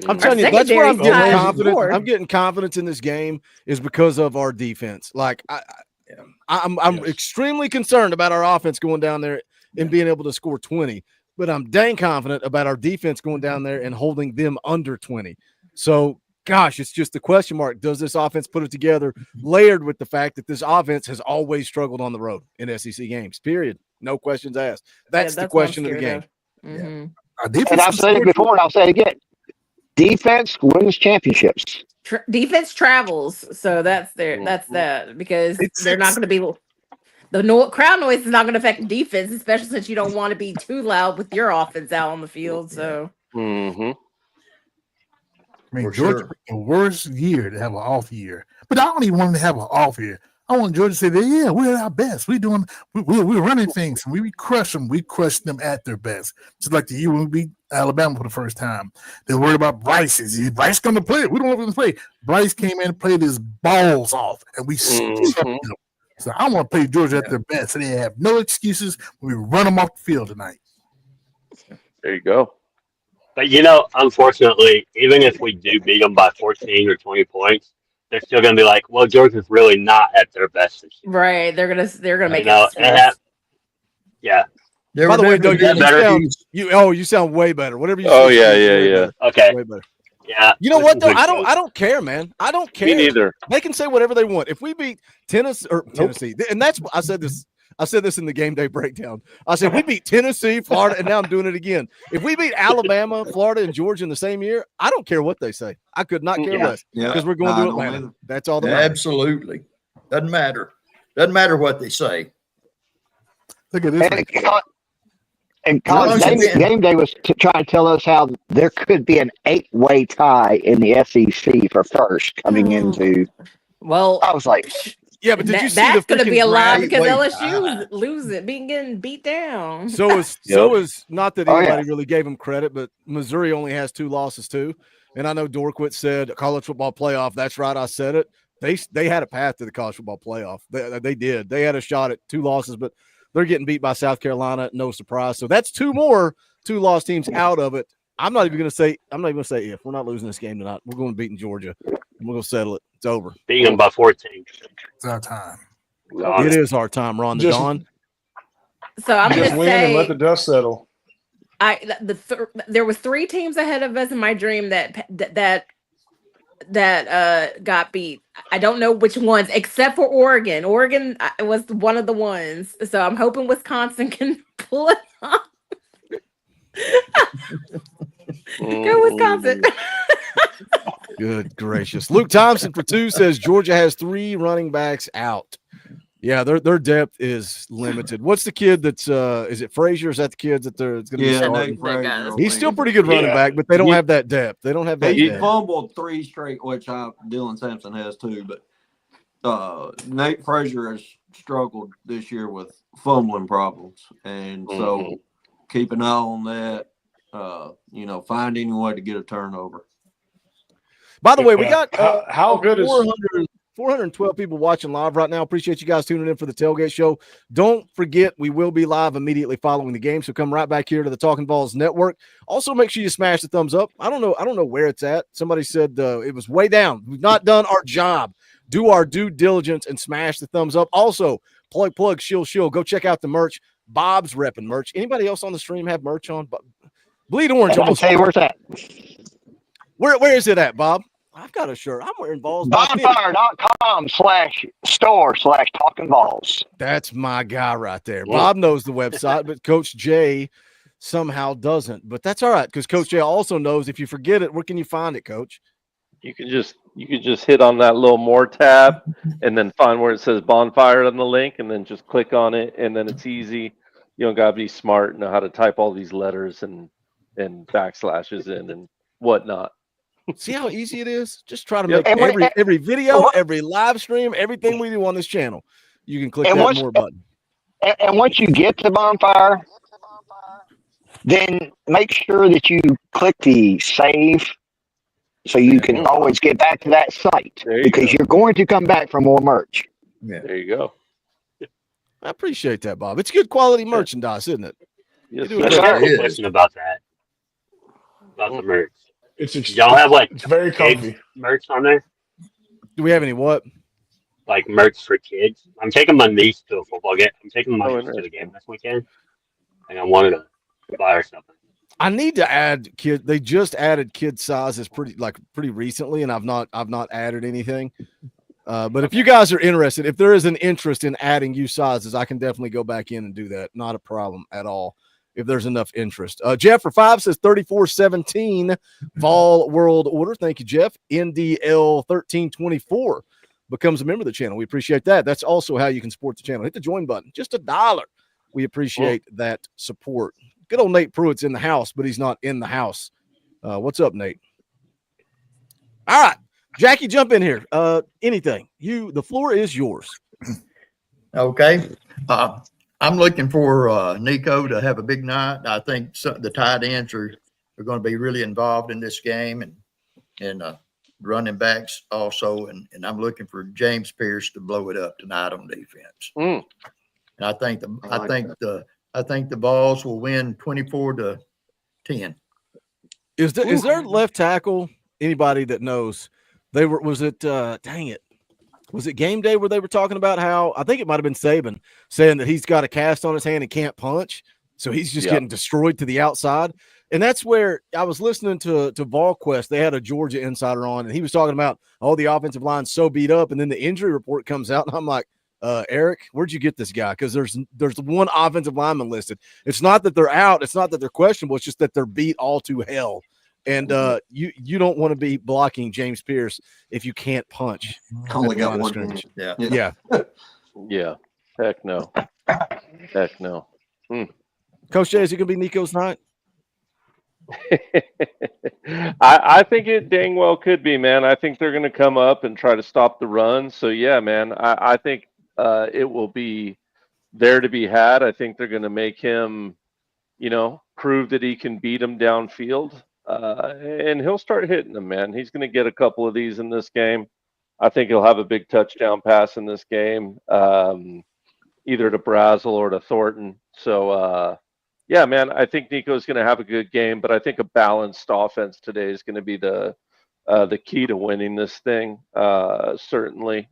Speaker 6: I'm telling you, that's where I'm getting confidence. I'm getting confidence in this game is because of our defense. Like I'm extremely concerned about our offense going down there and being able to score 20, but I'm dang confident about our defense going down there and holding them under 20. So, gosh, it's just the question mark. Does this offense put it together, layered with the fact that this offense has always struggled on the road in SEC games, period. No questions asked. That's the question of the game.
Speaker 17: Mm-hmm.
Speaker 18: And I've said it before, and I'll say it again. Defense wins championships.
Speaker 17: Defense travels. So that's that, because they're not going to be the crowd noise is not going to affect the defense, especially since you don't want to be too loud with your offense out on the field. So.
Speaker 11: Mm-hmm.
Speaker 19: I mean, Georgia picked the worst year to have an off year, but I don't even want them to have an off year. I want Georgia to say that, yeah, we're at our best. We're running things, and we crush them. We crush them at their best. Just like the year when we beat Alabama for the first time. They're worried about Bryce. Is Bryce going to play? We don't know if he's going to play. Bryce came in and played his balls off, and we swept them. So I want to play Georgia at their best, so they have no excuses when we run them off the field tonight.
Speaker 11: There you go.
Speaker 21: But, unfortunately, even if we do beat them by 14 or 20 points, they're still going to be like, well, Georgia's really not at their best this year.
Speaker 17: Right. They're gonna make it.
Speaker 21: Yeah.
Speaker 6: By the way, Doug, you sound way better. Whatever you
Speaker 11: say.
Speaker 21: Yeah. Okay.
Speaker 6: Way better.
Speaker 21: Yeah.
Speaker 6: You know what though? I don't care, man. I don't care.
Speaker 11: Me neither.
Speaker 6: They can say whatever they want. If we beat Tennessee, and that's I said this in the game day breakdown. I said we beat Tennessee, Florida, and now I'm doing it again. If we beat Alabama, Florida, and Georgia in the same year, I don't care what they say. I could not care less because we're going to Atlanta. That's all that matters.
Speaker 16: Absolutely. Doesn't matter. Doesn't matter what they say.
Speaker 19: Look at this.
Speaker 18: And college game day was trying to tell us how there could be an 8-way tie in the SEC for first coming into.
Speaker 17: Well,
Speaker 18: I was like,
Speaker 6: yeah, but did you see
Speaker 17: that's going to be a lot because
Speaker 16: Wait.
Speaker 17: LSU losing, getting beat down.
Speaker 6: So is not that anybody really gave them credit, but Missouri only has 2 losses too. And I know Dorquit said college football playoff. That's right, I said it. They had a path to the college football playoff. They did. They had a shot at 2 losses, but they're getting beat by South Carolina. No surprise. So that's 2 loss teams out of it. I'm not even going to say if. We're not losing this game tonight. We're going to beat Georgia. And we're going to settle it. It's over.
Speaker 21: Beating them by 14.
Speaker 19: It's our time.
Speaker 6: It is our time, Ron.
Speaker 15: Just-
Speaker 6: Dawn.
Speaker 17: So I'm
Speaker 15: Just
Speaker 17: gonna
Speaker 15: win and let
Speaker 17: say
Speaker 15: the dust settle.
Speaker 17: there was 3 teams ahead of us in my dream that got beat. I don't know which ones, except for Oregon. Oregon was one of the ones. So I'm hoping Wisconsin can pull it off. Go Wisconsin.
Speaker 6: Good gracious. Luke Thompson for 2 says Georgia has 3 running backs out. Yeah, their depth is limited. What's the kid that's is it Frazier? Is that the kid that they're going to be starting?
Speaker 13: Nate Frazier.
Speaker 6: He's still pretty good running back, but they don't have that depth. They don't have that
Speaker 13: He
Speaker 6: depth.
Speaker 13: fumbled 3 straight, which Dylan Sampson has too. But Nate Frazier has struggled this year with fumbling problems, and so keep an eye on that. Find any way to get a turnover.
Speaker 6: By the way, we got
Speaker 15: how good is
Speaker 6: 412 people watching live right now. Appreciate you guys tuning in for the Tailgate Show. Don't forget, we will be live immediately following the game, so come right back here to the Talkin VAWLS Network. Also, make sure you smash the thumbs up. I don't know where it's at. Somebody said it was way down. We've not done our job. Do our due diligence and smash the thumbs up. Also, plug, shield. Go check out the merch. Bob's repping merch. Anybody else on the stream have merch on? Bleed Orange.
Speaker 18: I'll tell you where's that.
Speaker 6: Where is it at, Bob? I've got a shirt. I'm wearing balls.
Speaker 18: Bonfire.com/store/Talkin VAWLS.
Speaker 6: That's my guy right there. Bob knows the website, but Coach Jay somehow doesn't. But that's all right, because Coach Jay also knows if you forget it, where can you find it, Coach?
Speaker 14: You can just hit on that little more tab and then find where it says bonfire on the link and then just click on it, and then it's easy. You don't gotta be smart and know how to type all these letters and backslashes in and whatnot.
Speaker 6: See how easy it is? Just try to make every video, every live stream, everything we do on this channel. You can click that more button.
Speaker 18: And once you get to Bonfire, then make sure that you click the save so you can always get back to that site, because you're going to come back for more merch.
Speaker 14: Yeah. There you go.
Speaker 6: I appreciate that, Bob. It's good quality merchandise, isn't it?
Speaker 14: Yes,
Speaker 21: I have a question about that. About the merch. Y'all have
Speaker 15: it's very comfy
Speaker 21: merch on there?
Speaker 6: Do we have any what?
Speaker 21: Like merch for kids. I'm taking my niece to a football game. I'm taking my niece to the game this weekend, and I wanted to buy her something.
Speaker 6: I need to add kid. They just added kid sizes pretty recently, and I've not added anything. But if you guys are interested, if there is an interest in adding you sizes, I can definitely go back in and do that. Not a problem at all. If there's enough interest. Jeff for 5 says 3417 Vol World Order. Thank you, Jeff. NDL 1324 becomes a member of the channel. We appreciate that. That's also how you can support the channel. Hit the join button. Just $1. We appreciate that support. Good old Nate Pruitt's in the house, but he's not in the house. What's up, Nate? All right. Jackie, jump in here. Anything. The floor is yours.
Speaker 16: Okay. I'm looking for Nico to have a big night. I think the tight ends are going to be really involved in this game, and running backs also. And I'm looking for James Pierce to blow it up tonight on defense. And I think the Vols will win 24-10.
Speaker 6: Is there left tackle? Anybody that knows? Was it game day where they were talking about how, I think it might have been Saban saying that he's got a cast on his hand and can't punch, so he's just getting destroyed to the outside. And that's where I was listening to VolQuest. They had a Georgia insider on, and he was talking about, the offensive line's so beat up, and then the injury report comes out, and I'm like, Eric, where'd you get this guy? Because there's one offensive lineman listed. It's not that they're out. It's not that they're questionable. It's just that they're beat all to hell. And you don't want to be blocking James Pierce if you can't punch.
Speaker 13: Only got one.
Speaker 6: Yeah.
Speaker 14: Yeah. Heck no. Heck no.
Speaker 6: Coach Jay, is it going to be Nico's night?
Speaker 14: I think it dang well could be, man. I think they're going to come up and try to stop the run. So, yeah, man, I think it will be there to be had. I think they're going to make him, prove that he can beat them downfield. And he'll start hitting them, man. He's going to get a couple of these in this game. I think he'll have a big touchdown pass in this game, either to Brazel or to Thornton. So, yeah, man, I think Nico's going to have a good game, but I think a balanced offense today is going to be the key to winning this thing, certainly.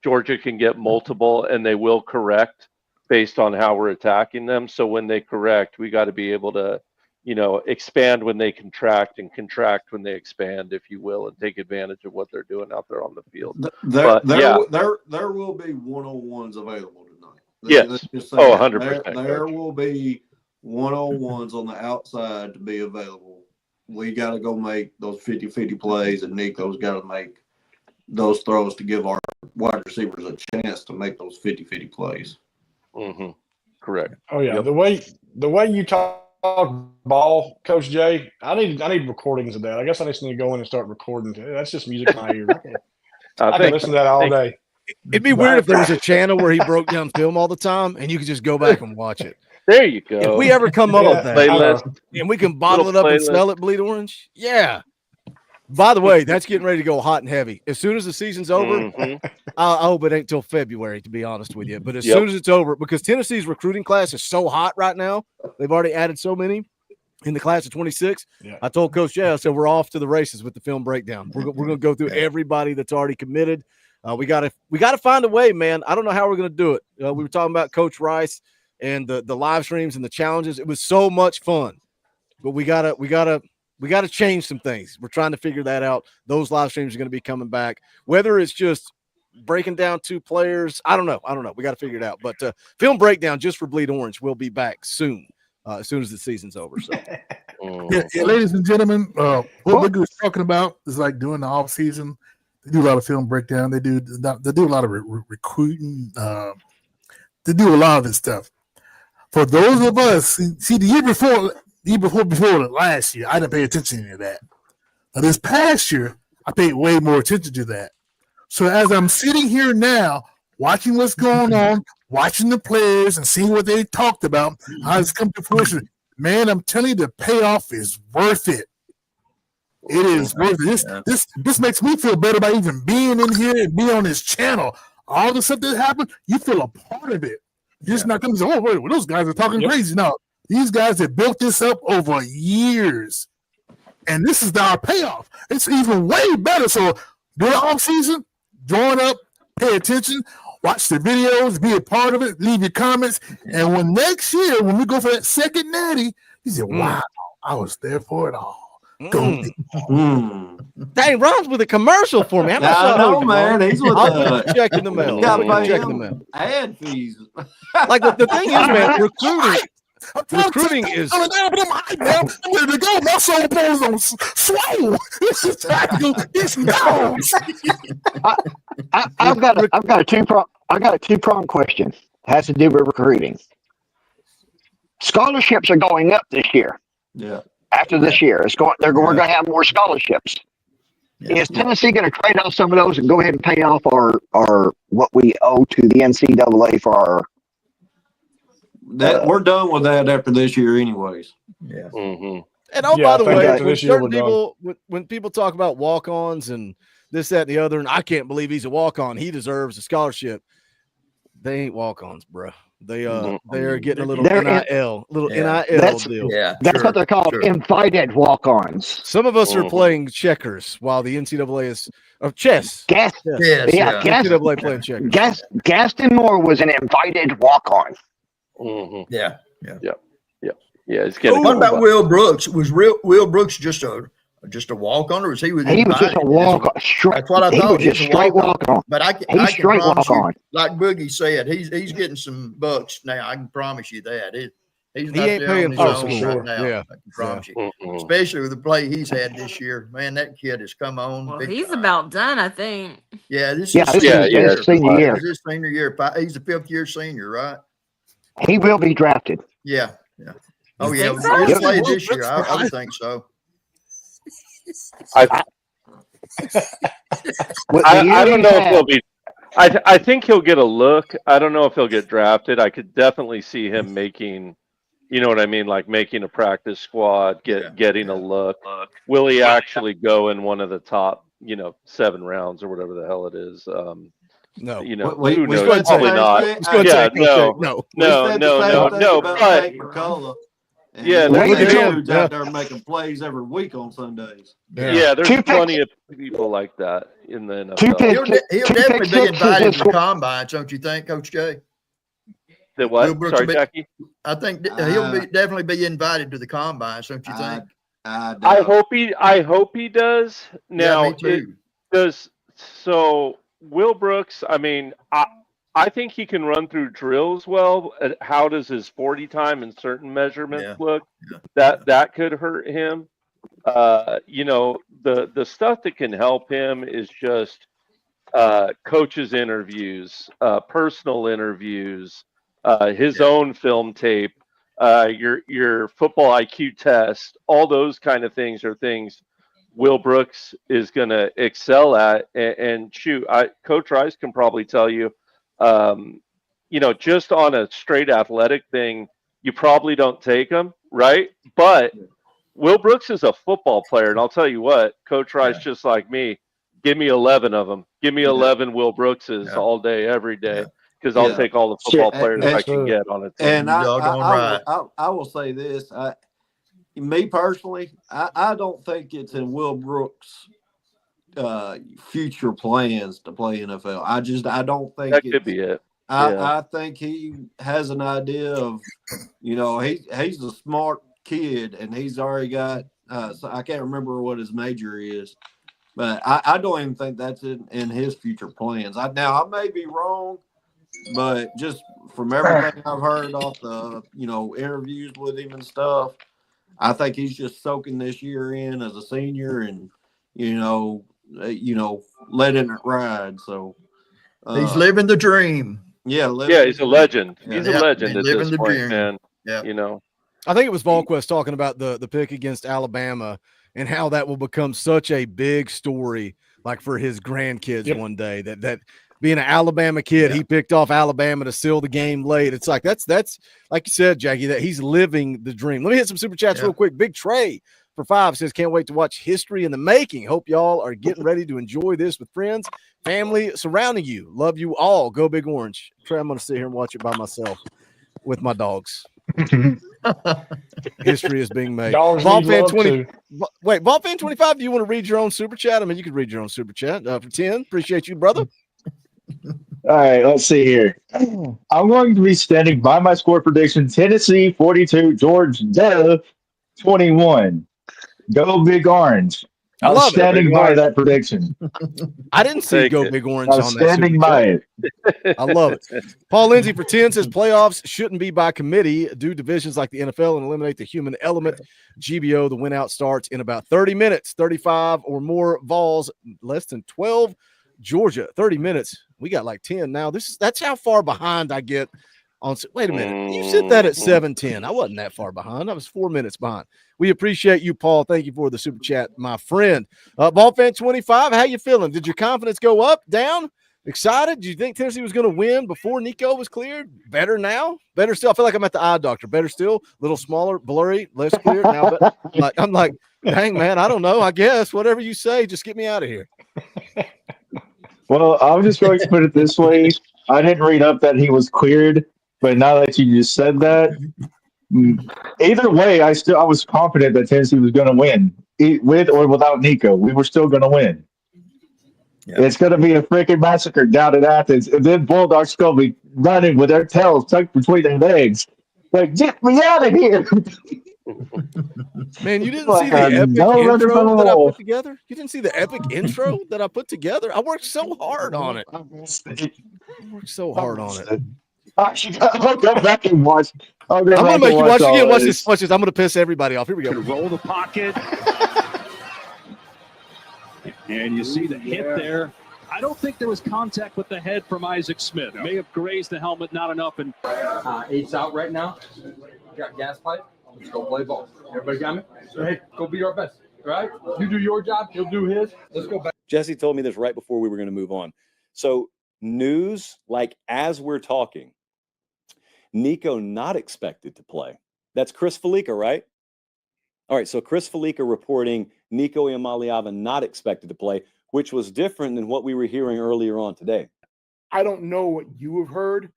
Speaker 14: Georgia can get multiple, and they will correct based on how we're attacking them. So when they correct, we got to be able to, expand when they contract and contract when they expand, if you will, and take advantage of what they're doing out there on the field.
Speaker 13: There will be one-on-ones available tonight.
Speaker 14: Yes.
Speaker 13: Let's just say
Speaker 14: 100%.
Speaker 13: There will be one-on-ones on the outside to be available. We got to go make those 50-50 plays, and Nico's got to make those throws to give our wide receivers a chance to make those 50-50 plays.
Speaker 14: Mm-hmm. Correct.
Speaker 15: Oh yeah, the way you talk ball, Coach Jay, I need recordings of that. I guess I just need to go in and start recording. That's just music in my ears. I can listen to that all day.
Speaker 6: It'd be weird if there was a channel where he broke down film all the time, and you could just go back and watch it.
Speaker 14: There you go.
Speaker 6: If we ever come up with that,
Speaker 14: playlist,
Speaker 6: and we can bottle it up and sell it, Bleed Orange, yeah. By the way, that's getting ready to go hot and heavy. As soon as the season's over, I hope it ain't till February, to be honest with you. But as soon as it's over, because Tennessee's recruiting class is so hot right now, they've already added so many in the class of 26. Yeah. I told Coach Jay, I said, we're off to the races with the film breakdown. We're going to go through everybody that's already committed. We got to find a way, man. I don't know how we're going to do it. We were talking about Coach Rice and the live streams and the challenges. It was so much fun, but we gotta change some things. We're trying to figure that out. Those live streams are going to be coming back. Whether it's just breaking down two players, I don't know. We got to figure it out. But film breakdown just for Bleed Orange will be back soon, as soon as the season's over. So,
Speaker 19: yeah, ladies and gentlemen, what Boogie was talking about is like during the off season, they do a lot of film breakdown. They do a lot of recruiting. They do a lot of this stuff. For those of us, see the year before last year, I didn't pay attention to any of that. Now, this past year, I paid way more attention to that. So as I'm sitting here now, watching what's going on, watching the players and seeing what they talked about, how it's come to fruition, man, I'm telling you, the payoff is worth it. It is worth it. This makes me feel better about even being in here and being on this channel. All the stuff that happened, you feel a part of it. You're just not going to say, oh, wait, well, those guys are talking crazy. No, these guys have built this up over years. And this is our payoff. It's even way better. So during the off season, join up, pay attention, watch the videos, be a part of it, leave your comments. And when next year, when we go for that second natty, you say, wow, I was there for it all.
Speaker 6: Dang, Ron's with a commercial for me.
Speaker 13: I know, man. He's with
Speaker 6: checking the mail.
Speaker 13: Checking the mail. Ad fees.
Speaker 6: Like the thing is, man, recruiting is.
Speaker 19: I'm ready to go. My soul pulls on swole. This is tactical. This goes.
Speaker 18: I've got a two-pronged question. It has to do with recruiting. Scholarships are going up this year.
Speaker 13: Yeah.
Speaker 18: After this year, we're going to have more scholarships. Yeah. Is Tennessee going to trade off some of those and go ahead and pay off our what we owe to the NCAA for our?
Speaker 13: We're done with that after this year, anyways.
Speaker 6: Yeah. Mm-hmm. And by the way, when certain people, when people talk about walk-ons and this, that, and the other, and I can't believe he's a walk-on, he deserves a scholarship. They ain't walk-ons, bro. They are getting a little NIL deal.
Speaker 18: Yeah, that's what they're called, invited walk-ons.
Speaker 6: Some of us are playing checkers while the NCAA is chess. NCAA playing checkers.
Speaker 18: Gaston Moore was an invited walk-on.
Speaker 14: Mm-hmm.
Speaker 6: Yeah.
Speaker 14: It's getting.
Speaker 16: What about Will Brooks? Was Will Brooks just a walk-on, or was he?
Speaker 18: He was just a walk-on.
Speaker 16: That's what I thought.
Speaker 18: He was just straight walk-on.
Speaker 16: But I can promise you, like Boogie said, he's getting some bucks now. I can promise you that. He
Speaker 6: ain't paying for
Speaker 16: right now. Yeah. I can promise you. Especially with the play he's had this year. Man, that kid has come on.
Speaker 17: Well, he's about done, I think.
Speaker 16: Yeah, this
Speaker 18: is his senior year.
Speaker 16: His senior year. He's a fifth-year senior, right?
Speaker 18: He will be drafted.
Speaker 16: Yeah. Oh, yeah. He'll play this year. I would think so.
Speaker 14: I don't know if he'll be. I think he'll get a look. I don't know if he'll get drafted. I could definitely see him making, you know what I mean, like making a practice squad, getting a look. Will he actually go in one of the top, 7 rounds or whatever the hell it is?
Speaker 6: No,
Speaker 14: who knows? Probably not.
Speaker 6: No.
Speaker 14: But
Speaker 13: And
Speaker 14: Yeah,
Speaker 13: there's
Speaker 14: look at
Speaker 13: dudes
Speaker 14: him.
Speaker 13: out there making plays every week on Sundays.
Speaker 14: Yeah, there's plenty of people like that in the NFL.
Speaker 16: He'll definitely be invited to the combines, don't you think, Coach Jay?
Speaker 14: That what?
Speaker 16: Will Brooks
Speaker 14: Sorry,
Speaker 16: will be-
Speaker 14: Jackie.
Speaker 16: I think he'll definitely be invited to the combines, don't you think?
Speaker 14: I hope he does. Now,
Speaker 16: me too.
Speaker 14: So Will Brooks, I mean, I think he can run through drills well. How does his 40 time in certain measurements look? That could hurt him. You know, the stuff that can help him is just coaches' interviews, personal interviews, his own film tape, your football IQ test. All those kind of things are things Will Brooks is going to excel at. And shoot, Coach Rice can probably tell you, you know, just on a straight athletic thing, you probably don't take him, right? But Will Brooks is a football player, and I'll tell you what, Coach Rice, just like me, give me 11 of them. Give me 11 Will Brookses all day, every day, because I'll take all the football players I can get on a team.
Speaker 13: And I will say this. Me personally, I don't think it's in Will Brooks' future plans to play NFL. I don't think
Speaker 14: that could be it.
Speaker 13: I think he has an idea of, you know, he's a smart kid and he's already got so I can't remember what his major is, but I don't even think that's in his future plans. Now I may be wrong, but just from everything I've heard off the, you know, interviews with him and stuff, I think he's just soaking this year in as a senior and, you know, letting it ride. So
Speaker 16: he's living the dream.
Speaker 13: Yeah,
Speaker 14: he's a legend. He's a legend at this point,
Speaker 16: dream.
Speaker 14: man.
Speaker 16: Yeah.
Speaker 14: You know,
Speaker 6: I think it was Volquest talking about the pick against Alabama and how that will become such a big story, like for his grandkids one day. That being an Alabama kid, he picked off Alabama to seal the game late. It's like that's like you said, Jackie, that he's living the dream. Let me hit some super chats real quick. Big Trey for 5 says, can't wait to watch history in the making. Hope y'all are getting ready to enjoy this with friends, family surrounding you. Love you all. Go Big Orange. Trey, I'm going to sit here and watch it by myself with my dogs. History is being made. Volfan 20. Wait, Volfan 25. Do you want to read your own super chat? I mean, you could read your own super chat for 10. Appreciate you, brother.
Speaker 1: All right, let's see here. I'm going to be standing by my score prediction: Tennessee 42, Georgia 21. Go Big Orange. I'm standing by that prediction.
Speaker 6: I didn't see Go Big Orange
Speaker 1: I'm
Speaker 6: on that.
Speaker 1: standing by it.
Speaker 6: I love it. Paul Lindsay for 10 says playoffs shouldn't be by committee. Do divisions like the NFL and eliminate the human element. GBO, the win out starts in about 30 minutes. 35 or more Vols, less than 12. Georgia, 30 minutes. We got like 10 now. That's how far behind I get on. Wait a minute. You said that at 7:10. I wasn't that far behind. I was 4 minutes behind. We appreciate you, Paul. Thank you for the super chat, my friend. Ballfan 25, how you feeling? Did your confidence go up, down? Excited? Do you think Tennessee was going to win before Nico was cleared? Better now? Better still? I feel like I'm at the eye doctor. Better still? A little smaller, blurry, less clear now. But I'm like, dang, man, I don't know. I guess whatever you say, just get me out of here.
Speaker 1: Well, I'm just going to put it this way. I didn't read up that he was cleared, but now that you just said that, either way, I was confident that Tennessee was going to win, with or without Nico. We were still going to win. Yeah. It's going to be a freaking massacre down in Athens, and then Bulldogs going to be running with their tails tucked between their legs. Like, get me out of here!
Speaker 6: Man, you didn't see the epic intro that I put together? You didn't see the epic intro that I put together? I worked so hard on it.
Speaker 1: I'll go back and watch. I'm going to
Speaker 6: make you watch again. Watch this. Watch this. I'm going to piss everybody off. Here we go.
Speaker 10: Roll the pocket. And you see the hit there. I don't think there was contact with the head from Isaac Smith. May have grazed the helmet, not enough. And
Speaker 3: Eight's out right now. Got gas pipe. Let's go play ball. Everybody got me? So, hey, go be our best. All right? You do your job. He'll do his. Let's go back.
Speaker 11: Jesse told me this right before we were going to move on. So news, like as we're talking, Nico not expected to play. That's Chris Felica, right? All right, so Chris Felica reporting Nico Iamaleava not expected to play, which was different than what we were hearing earlier on today.
Speaker 12: I don't know what you have heard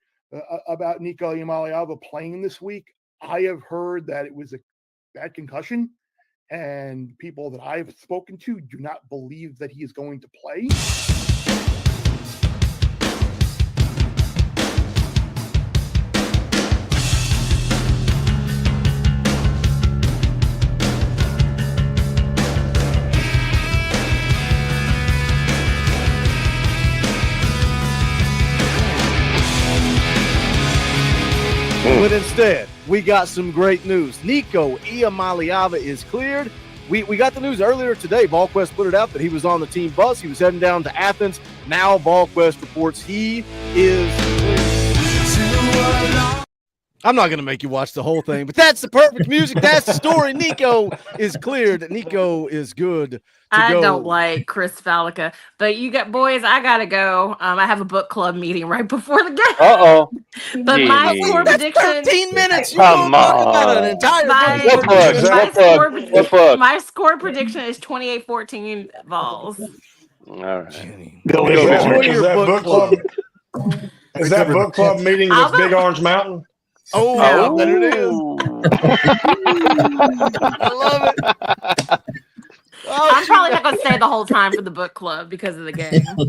Speaker 12: about Nico Iamaleava playing this week. I have heard that bad concussion, and people that I've spoken to do not believe that he is going to play.
Speaker 6: But instead, we got some great news. Nico Iamaleava is cleared. We got the news earlier today. VolQuest put it out that he was on the team bus. He was heading down to Athens. Now VolQuest reports he is cleared. I'm not going to make you watch the whole thing, but that's the perfect music. That's the story. Nico is cleared. Nico is good to
Speaker 17: I
Speaker 6: go.
Speaker 17: don't like Chris Falica, but you got boys. I gotta go. I have a book club meeting right before the game.
Speaker 14: Uh-oh.
Speaker 17: But my
Speaker 14: Jeez.
Speaker 17: score
Speaker 6: That's
Speaker 17: prediction.
Speaker 6: 13 minutes. You
Speaker 14: Come
Speaker 6: don't talk about
Speaker 14: on.
Speaker 6: an entire
Speaker 17: My,
Speaker 6: book.
Speaker 14: What book?
Speaker 17: my score prediction is 28-14 Vols.
Speaker 14: All right.
Speaker 6: Go
Speaker 15: Is that,
Speaker 6: enjoy
Speaker 15: is
Speaker 6: your
Speaker 15: that
Speaker 6: book
Speaker 15: book
Speaker 6: club.
Speaker 15: club? Is that book club meeting with Big Orange Mountain?
Speaker 6: Oh, there it is. I love it. Oh,
Speaker 17: I'm probably not going to stay the whole time for the book club because of the game. All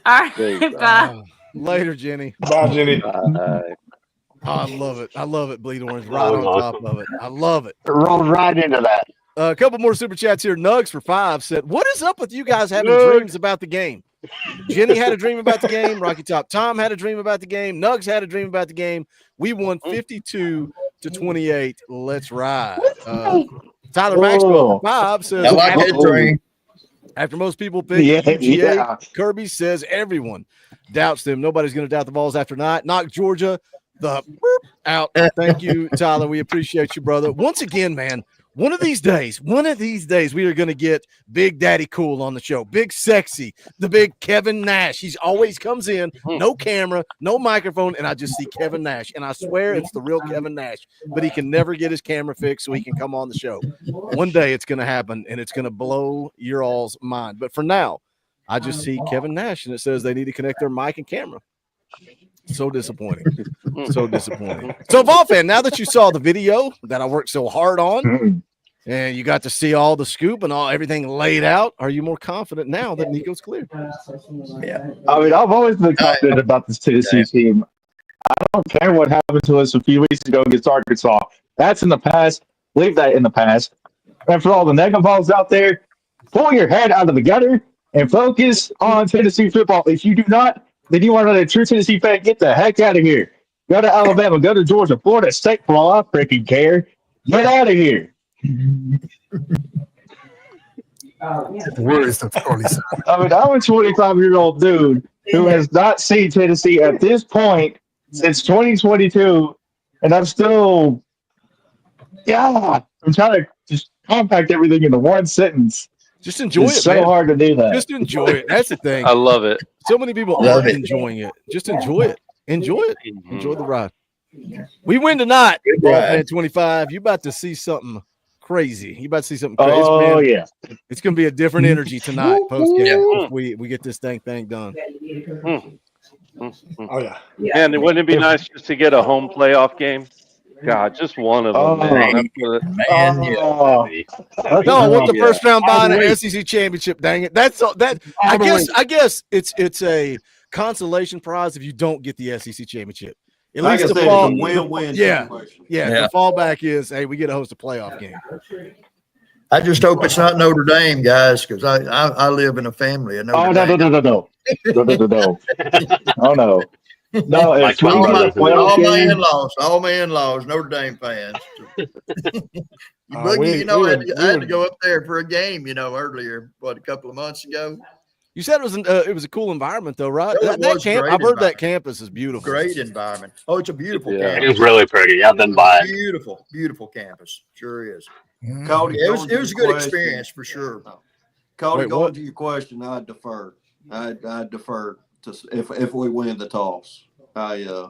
Speaker 17: right, bye.
Speaker 6: Later, Jenny.
Speaker 15: Bye, Jenny.
Speaker 6: I love it. I love it. Bleed Orange right on top of it. I love it.
Speaker 18: Rolled right into that.
Speaker 6: A couple more super chats here. Nugs for 5 said, "What is up with you guys having dreams about the game?" Jenny had a dream about the game. Rocky Top Tom had a dream about the game. Nugs had a dream about the game. We won 52-28. Let's ride. Tyler Maxwell for 5 says,
Speaker 16: I like that dream.
Speaker 6: After most people pick UGA, Kirby says everyone doubts them. Nobody's going to doubt the Vols after tonight. Knock Georgia the out. Thank you, Tyler. We appreciate you, brother. Once again, man, one of these days, we are going to get Big Daddy Cool on the show. Big Sexy, the big Kevin Nash. He's always comes in, no camera, no microphone, and I just see Kevin Nash. And I swear it's the real Kevin Nash, but he can never get his camera fixed so he can come on the show. One day it's going to happen, and it's going to blow your all's mind. But for now, I just see Kevin Nash, and it says they need to connect their mic and camera. So disappointing. So disappointing. So, Vol fan, now that you saw the video that I worked so hard on and you got to see all the scoop and everything laid out, are you more confident now that Nico's clear?
Speaker 16: Yeah.
Speaker 1: I mean, I've always been confident about this Tennessee team. I don't care what happened to us a few weeks ago against Arkansas. That's in the past. Leave that in the past. And for all the negaballs out there, pull your head out of the gutter and focus on Tennessee football. If you do not, then you are not a true Tennessee fan. Get the heck out of here. Go to Alabama. Go to Georgia. Florida State for all I freaking care. Get out of here.
Speaker 12: Where is the story?
Speaker 1: I mean, I'm a 25-year-old dude who has not seen Tennessee at this point since 2022, and I'm still, I'm trying to just compact everything into one sentence.
Speaker 6: Just enjoy
Speaker 1: It's
Speaker 6: it,
Speaker 1: so
Speaker 6: man.
Speaker 1: hard to do that.
Speaker 6: Just enjoy it. That's the thing.
Speaker 14: I love it.
Speaker 6: So many people aren't enjoying it. Just enjoy it. Enjoy it. Enjoy the ride. We win tonight. Ball fan 25. You about to see something crazy. You about to see something crazy.
Speaker 1: Oh,
Speaker 6: man.
Speaker 1: yeah.
Speaker 6: It's going to be a different energy tonight post game if we get this thing done.
Speaker 15: Oh, yeah.
Speaker 14: And wouldn't it be nice just to get a home playoff game? God, just one of them, man.
Speaker 6: No, I want the first round bye in the SEC championship. Dang it! That's all. That I guess it's a consolation prize if you don't get the SEC championship. At
Speaker 13: Like
Speaker 6: least
Speaker 13: I
Speaker 6: the
Speaker 13: said,
Speaker 6: fall.
Speaker 13: it's a win-win
Speaker 6: Yeah,
Speaker 13: situation.
Speaker 6: yeah. The fallback is, hey, we get to host a playoff game.
Speaker 16: I just hope it's not Notre Dame, guys, because I live in a family of Notre Dame.
Speaker 1: No. Oh, no. No, it's
Speaker 16: all my in-laws, Notre Dame fans. Boogie, I had to go up there for a game, earlier, a couple of months ago.
Speaker 6: You said it was a cool environment, though, right?
Speaker 16: It was
Speaker 6: I've
Speaker 16: great
Speaker 6: heard that
Speaker 16: environment.
Speaker 6: campus is beautiful.
Speaker 16: Great environment. Oh, it's a beautiful
Speaker 21: It
Speaker 16: campus.
Speaker 21: was really pretty. I've been by it.
Speaker 16: Beautiful, beautiful campus. Sure is.
Speaker 13: Cody,
Speaker 16: Yeah, it was
Speaker 13: going
Speaker 16: a
Speaker 13: to
Speaker 16: good
Speaker 13: your
Speaker 16: experience for sure.
Speaker 13: Cody,
Speaker 6: Wait,
Speaker 13: going
Speaker 6: what?
Speaker 13: to your question, I defer. I defer to if we win the toss. I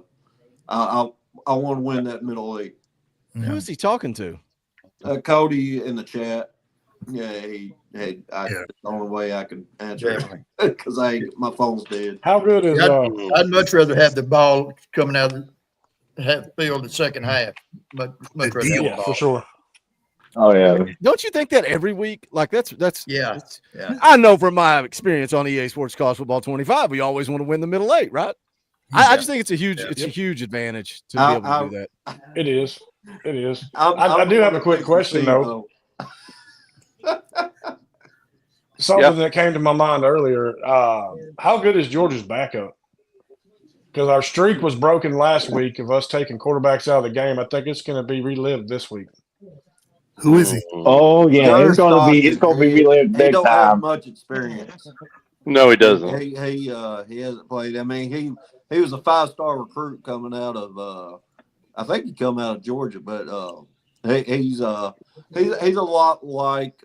Speaker 13: want to win that middle eight.
Speaker 6: Who is he talking to?
Speaker 13: Cody in the chat. Yeah, the only way I can answer it because my phone's dead.
Speaker 15: How good is
Speaker 16: I'd much rather have the ball coming out of the field the second half. Much rather have the ball.
Speaker 15: for sure.
Speaker 1: Oh yeah.
Speaker 6: Don't you think that every week? Like that's
Speaker 16: Yeah.
Speaker 6: I know from my experience on EA Sports College Football 25, we always want to win the middle 8, right? I just think it's a huge advantage to be able to do that.
Speaker 15: It is. It is. I do have a quick question though. Something that came to my mind earlier. How good is Georgia's backup? Because our streak was broken last week of us taking quarterbacks out of the game. I think it's going to be relived this week.
Speaker 19: Who is he?
Speaker 1: Oh yeah, it's gonna be relived
Speaker 13: He
Speaker 1: next
Speaker 13: don't have
Speaker 1: time.
Speaker 13: much experience.
Speaker 14: No, he doesn't.
Speaker 13: He hasn't played. I mean, he was a 5-star recruit coming out of I think he come out of Georgia, but he's a lot like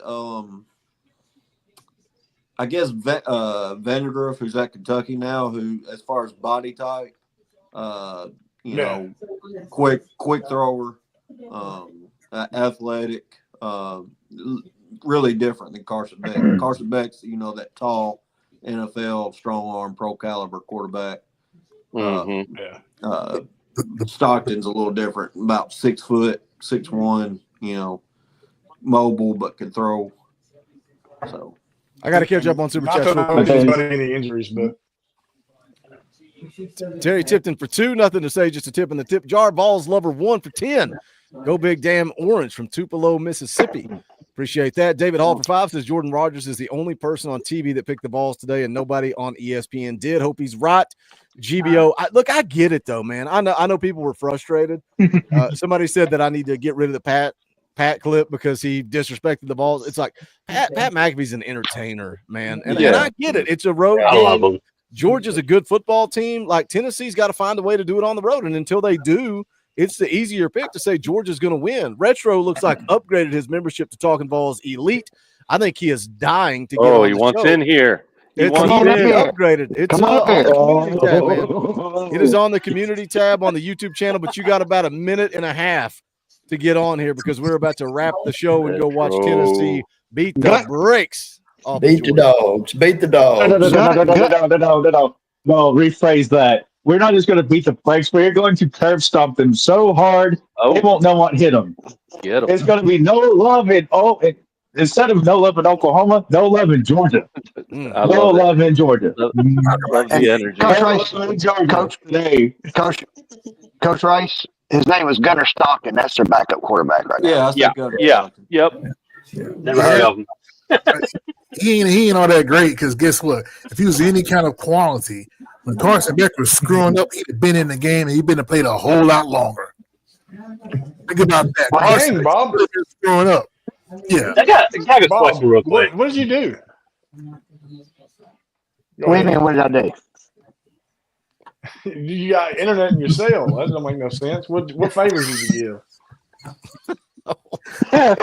Speaker 13: I guess Vandegrift, who's at Kentucky now, who as far as body type, you know, quick thrower, athletic, really different than Carson Beck. Carson Beck's, you know, that tall NFL strong arm pro caliber quarterback. Stockton's a little different, about 6 foot, 6'1", you know, mobile but can throw. So
Speaker 6: I got to catch up on Super Chats.
Speaker 15: Any injuries, but
Speaker 6: Terry Tipton for 2, nothing to say, just a tip in the tip jar. Balls Lover 1 for 10. Go Big Damn Orange from Tupelo, Mississippi. Appreciate that. David Hall for 5 says Jordan Rogers is the only person on TV that picked the balls today, and nobody on ESPN did. Hope he's right. GBO. Look, I get it though, man. I know people were frustrated. Somebody said that I need to get rid of the Pat clip because he disrespected the balls. It's like Pat McAfee's an entertainer, man, and I get it. It's a road game.
Speaker 21: I love him.
Speaker 6: Georgia's a good football team. Like Tennessee's got to find a way to do it on the road, and until they do, it's the easier pick to say Georgia's going to win. Retro looks like upgraded his membership to Talkin VAWLS Elite. I think he is dying to get on
Speaker 14: he
Speaker 6: the
Speaker 14: wants
Speaker 6: show.
Speaker 14: in here.
Speaker 6: It's upgraded. It's on the community tab, man. It is on the community tab on the YouTube channel, but you got about a minute and a half to get on here because we're about to wrap the show and go watch Tennessee beat the brakes off
Speaker 16: Beat the dogs. Beat the dogs.
Speaker 1: No, rephrase that. We're not just going to beat the brakes. We're going to curb stomp them so hard they won't know what hit them.
Speaker 14: Get them.
Speaker 1: It's going to be no love instead of no love in Oklahoma, no love in Georgia. No love in Georgia.
Speaker 14: Love the energy.
Speaker 18: Coach Rice, his name was Gunnar Stockton. That's their backup quarterback right now.
Speaker 14: Yep.
Speaker 21: Never heard of him.
Speaker 19: He ain't all that great because guess what? If he was any kind of quality, when Carson Beck was screwing up, he'd have been in the game and he'd been played a whole lot longer. Think about that. Carson
Speaker 15: Bob
Speaker 19: screwing up. Yeah.
Speaker 21: I got a question real quick.
Speaker 15: What did you do?
Speaker 18: What do you mean? What did I do?
Speaker 15: You got internet in your cell. That doesn't make no sense. What favors did you give?
Speaker 19: It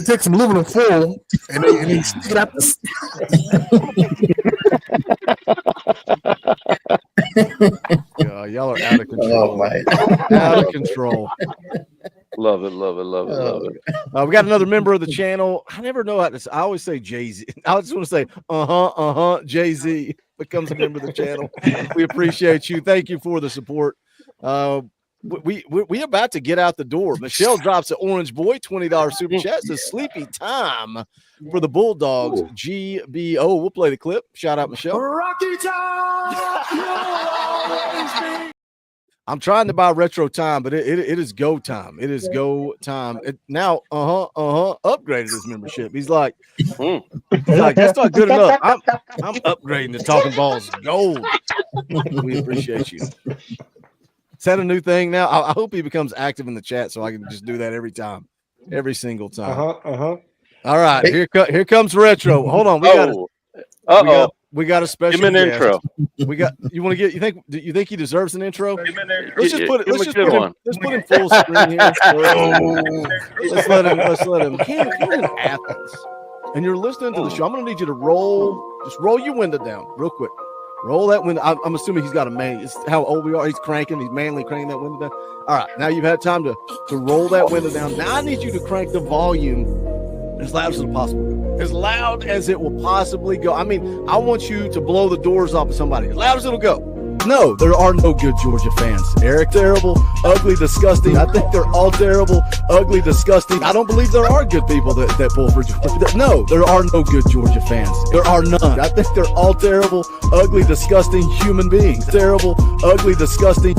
Speaker 19: takes some aluminum foil and they stick it out the
Speaker 6: y'all are out of control. Out of control.
Speaker 14: Love it.
Speaker 6: We got another member of the channel. I never know how to. I always say Jay-Z. I just want to say Jay-Z becomes a member of the channel. We appreciate you. Thank you for the support. We about to get out the door. Michelle drops an orange boy $20 super chat. Says sleepy time for the Bulldogs. GBO. We'll play the clip. Shout out Michelle.
Speaker 2: Rocky time.
Speaker 6: I'm trying to buy retro time, but it is go time. It is go time. Now upgraded his membership. He's like, that's not good enough. I'm upgrading to Talkin VAWLS Gold. We appreciate you. Is that a new thing now? I hope he becomes active in the chat so I can just do that every time, every single time.
Speaker 15: All
Speaker 6: right, here comes retro. Hold on, we got a special.
Speaker 14: Give him an
Speaker 6: guest.
Speaker 14: intro.
Speaker 6: We got. You want to get? You think he deserves an intro? Let's just put it. Let's put him full screen here. Let's let him. You're in Athens, and you're listening to the show. I'm going to need you to roll your window down real quick. Roll that window. I'm assuming he's got a man. It's how old we are. He's manually cranking that window down. All right, now you've had time to roll that window down. Now I need you to crank the volume as loud as possible. As loud as it will possibly go. I mean, I want you to blow the doors off of somebody. As loud as it'll go. No, there are no good Georgia fans. Eric, terrible, ugly, disgusting. I think they're all terrible, ugly, disgusting. I don't believe there are good people that pull for Georgia. No, there are no good Georgia fans. There are none. I think they're all terrible, ugly, disgusting human beings. Terrible, ugly, disgusting.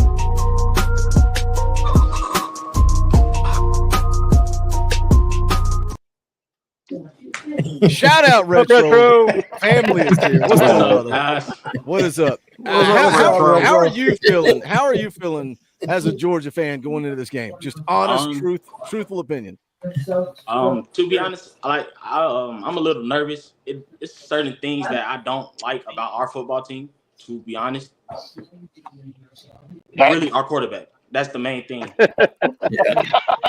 Speaker 6: Shout out Retro. Family is here. What's up, brother? What is up? How are you feeling? How are you feeling as a Georgia fan going into this game? Just honest, truthful opinion.
Speaker 4: To be honest, I'm a little nervous. It's certain things that I don't like about our football team. To be honest, really our quarterback. That's the main thing.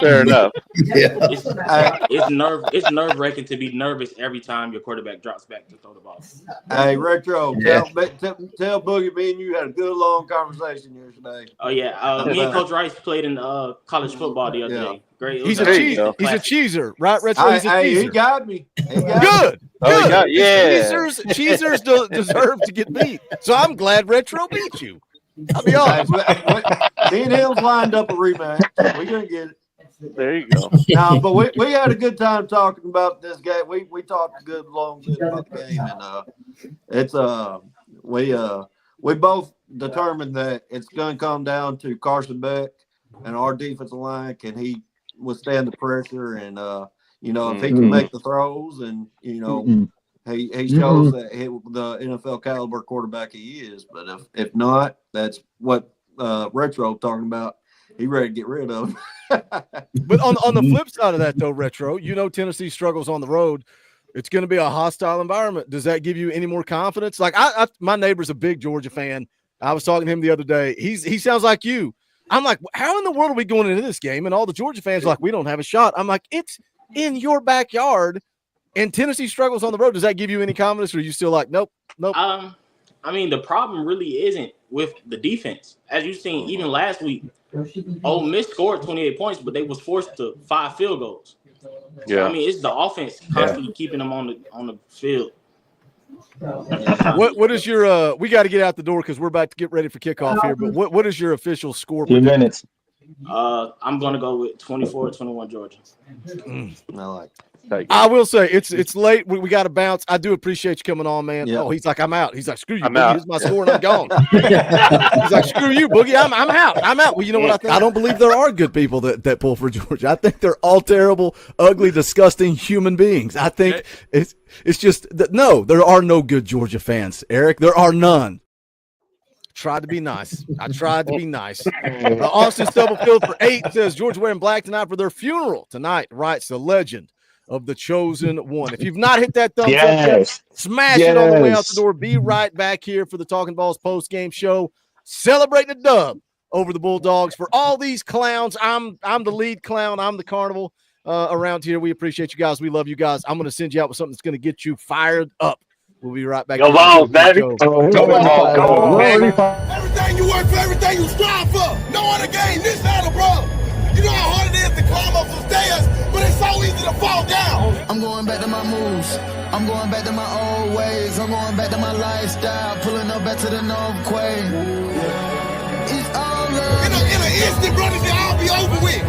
Speaker 14: Fair enough.
Speaker 4: It's nerve wracking to be nervous every time your quarterback drops back to throw the ball.
Speaker 13: Hey, Retro, tell Boogie, me and you had a good long conversation yesterday.
Speaker 4: Oh yeah, me and Coach Rice played in college football the other day. Great.
Speaker 6: He's a cheeser, right, Retro? He's a cheeser.
Speaker 13: He got me.
Speaker 6: Good. Cheesers deserve to get beat. So I'm glad Retro beat you. I'll be honest.
Speaker 13: Me and him's lined up a rematch. We're gonna get it.
Speaker 14: There you go.
Speaker 13: No, but we had a good time talking about this game. We talked a good long bit about the game, and we both determined that it's gonna come down to Carson Beck and our defensive line. Can he withstand the pressure? And if he can make the throws, and he shows that the NFL caliber quarterback he is. But if not, that's what Retro talking about. He ready to get rid of him.
Speaker 6: But on the flip side of that, though, Retro, Tennessee struggles on the road. It's going to be a hostile environment. Does that give you any more confidence? Like my neighbor's a big Georgia fan. I was talking to him the other day. He sounds like you. I'm like, how in the world are we going into this game? And all the Georgia fans are like, we don't have a shot. I'm like, it's in your backyard. And Tennessee struggles on the road. Does that give you any confidence, or are you still like, nope?
Speaker 4: I mean, the problem really isn't with the defense. As you've seen, even last week, Ole Miss scored 28 points, but they was forced to 5 field goals.
Speaker 14: Yeah.
Speaker 4: I mean, it's the offense constantly keeping them on the field.
Speaker 6: What is your we got to get out the door because we're about to get ready for kickoff here. But what is your official score?
Speaker 1: 2 minutes.
Speaker 4: I'm gonna go with 24-21 Georgia.
Speaker 13: I like.
Speaker 6: I will say it's late. We got to bounce. I do appreciate you coming on, man. Yep. Oh, he's like, I'm out. He's like, screw you, Boogie. Here's my score and I'm gone. He's like, screw you, Boogie. I'm out. I'm out. Well, you know what I think? I don't believe there are good people that pull for Georgia. I think they're all terrible, ugly, disgusting human beings. I think it's just that no, there are no good Georgia fans, Eric. There are none. Tried to be nice. I tried to be nice. Austin Stubblefield for 8 says Georgia wearing black tonight for their funeral tonight. Writes the legend of the chosen one. If you've not hit that thumbs up, smash it on the way out the door. Be right back here for the Talkin VAWLS post-game show, celebrating a dub over the Bulldogs. For all these clowns, I'm the lead clown. I'm the carnival around here. We appreciate you guys. We love you guys. I'm going to send you out with something that's going to get you fired up. We'll be right back.
Speaker 21: Go Vols, baby.
Speaker 7: Everything you work for, everything you strive for. No other game this battle, bro. You know how hard it is to climb up some stairs, but it's so easy to fall down.
Speaker 8: I'm going back to my moves. I'm going back to my old ways. I'm going back to my lifestyle. Pulling up back to the North Quay. It's all love.
Speaker 7: In an instant, brother, it'll all be over with.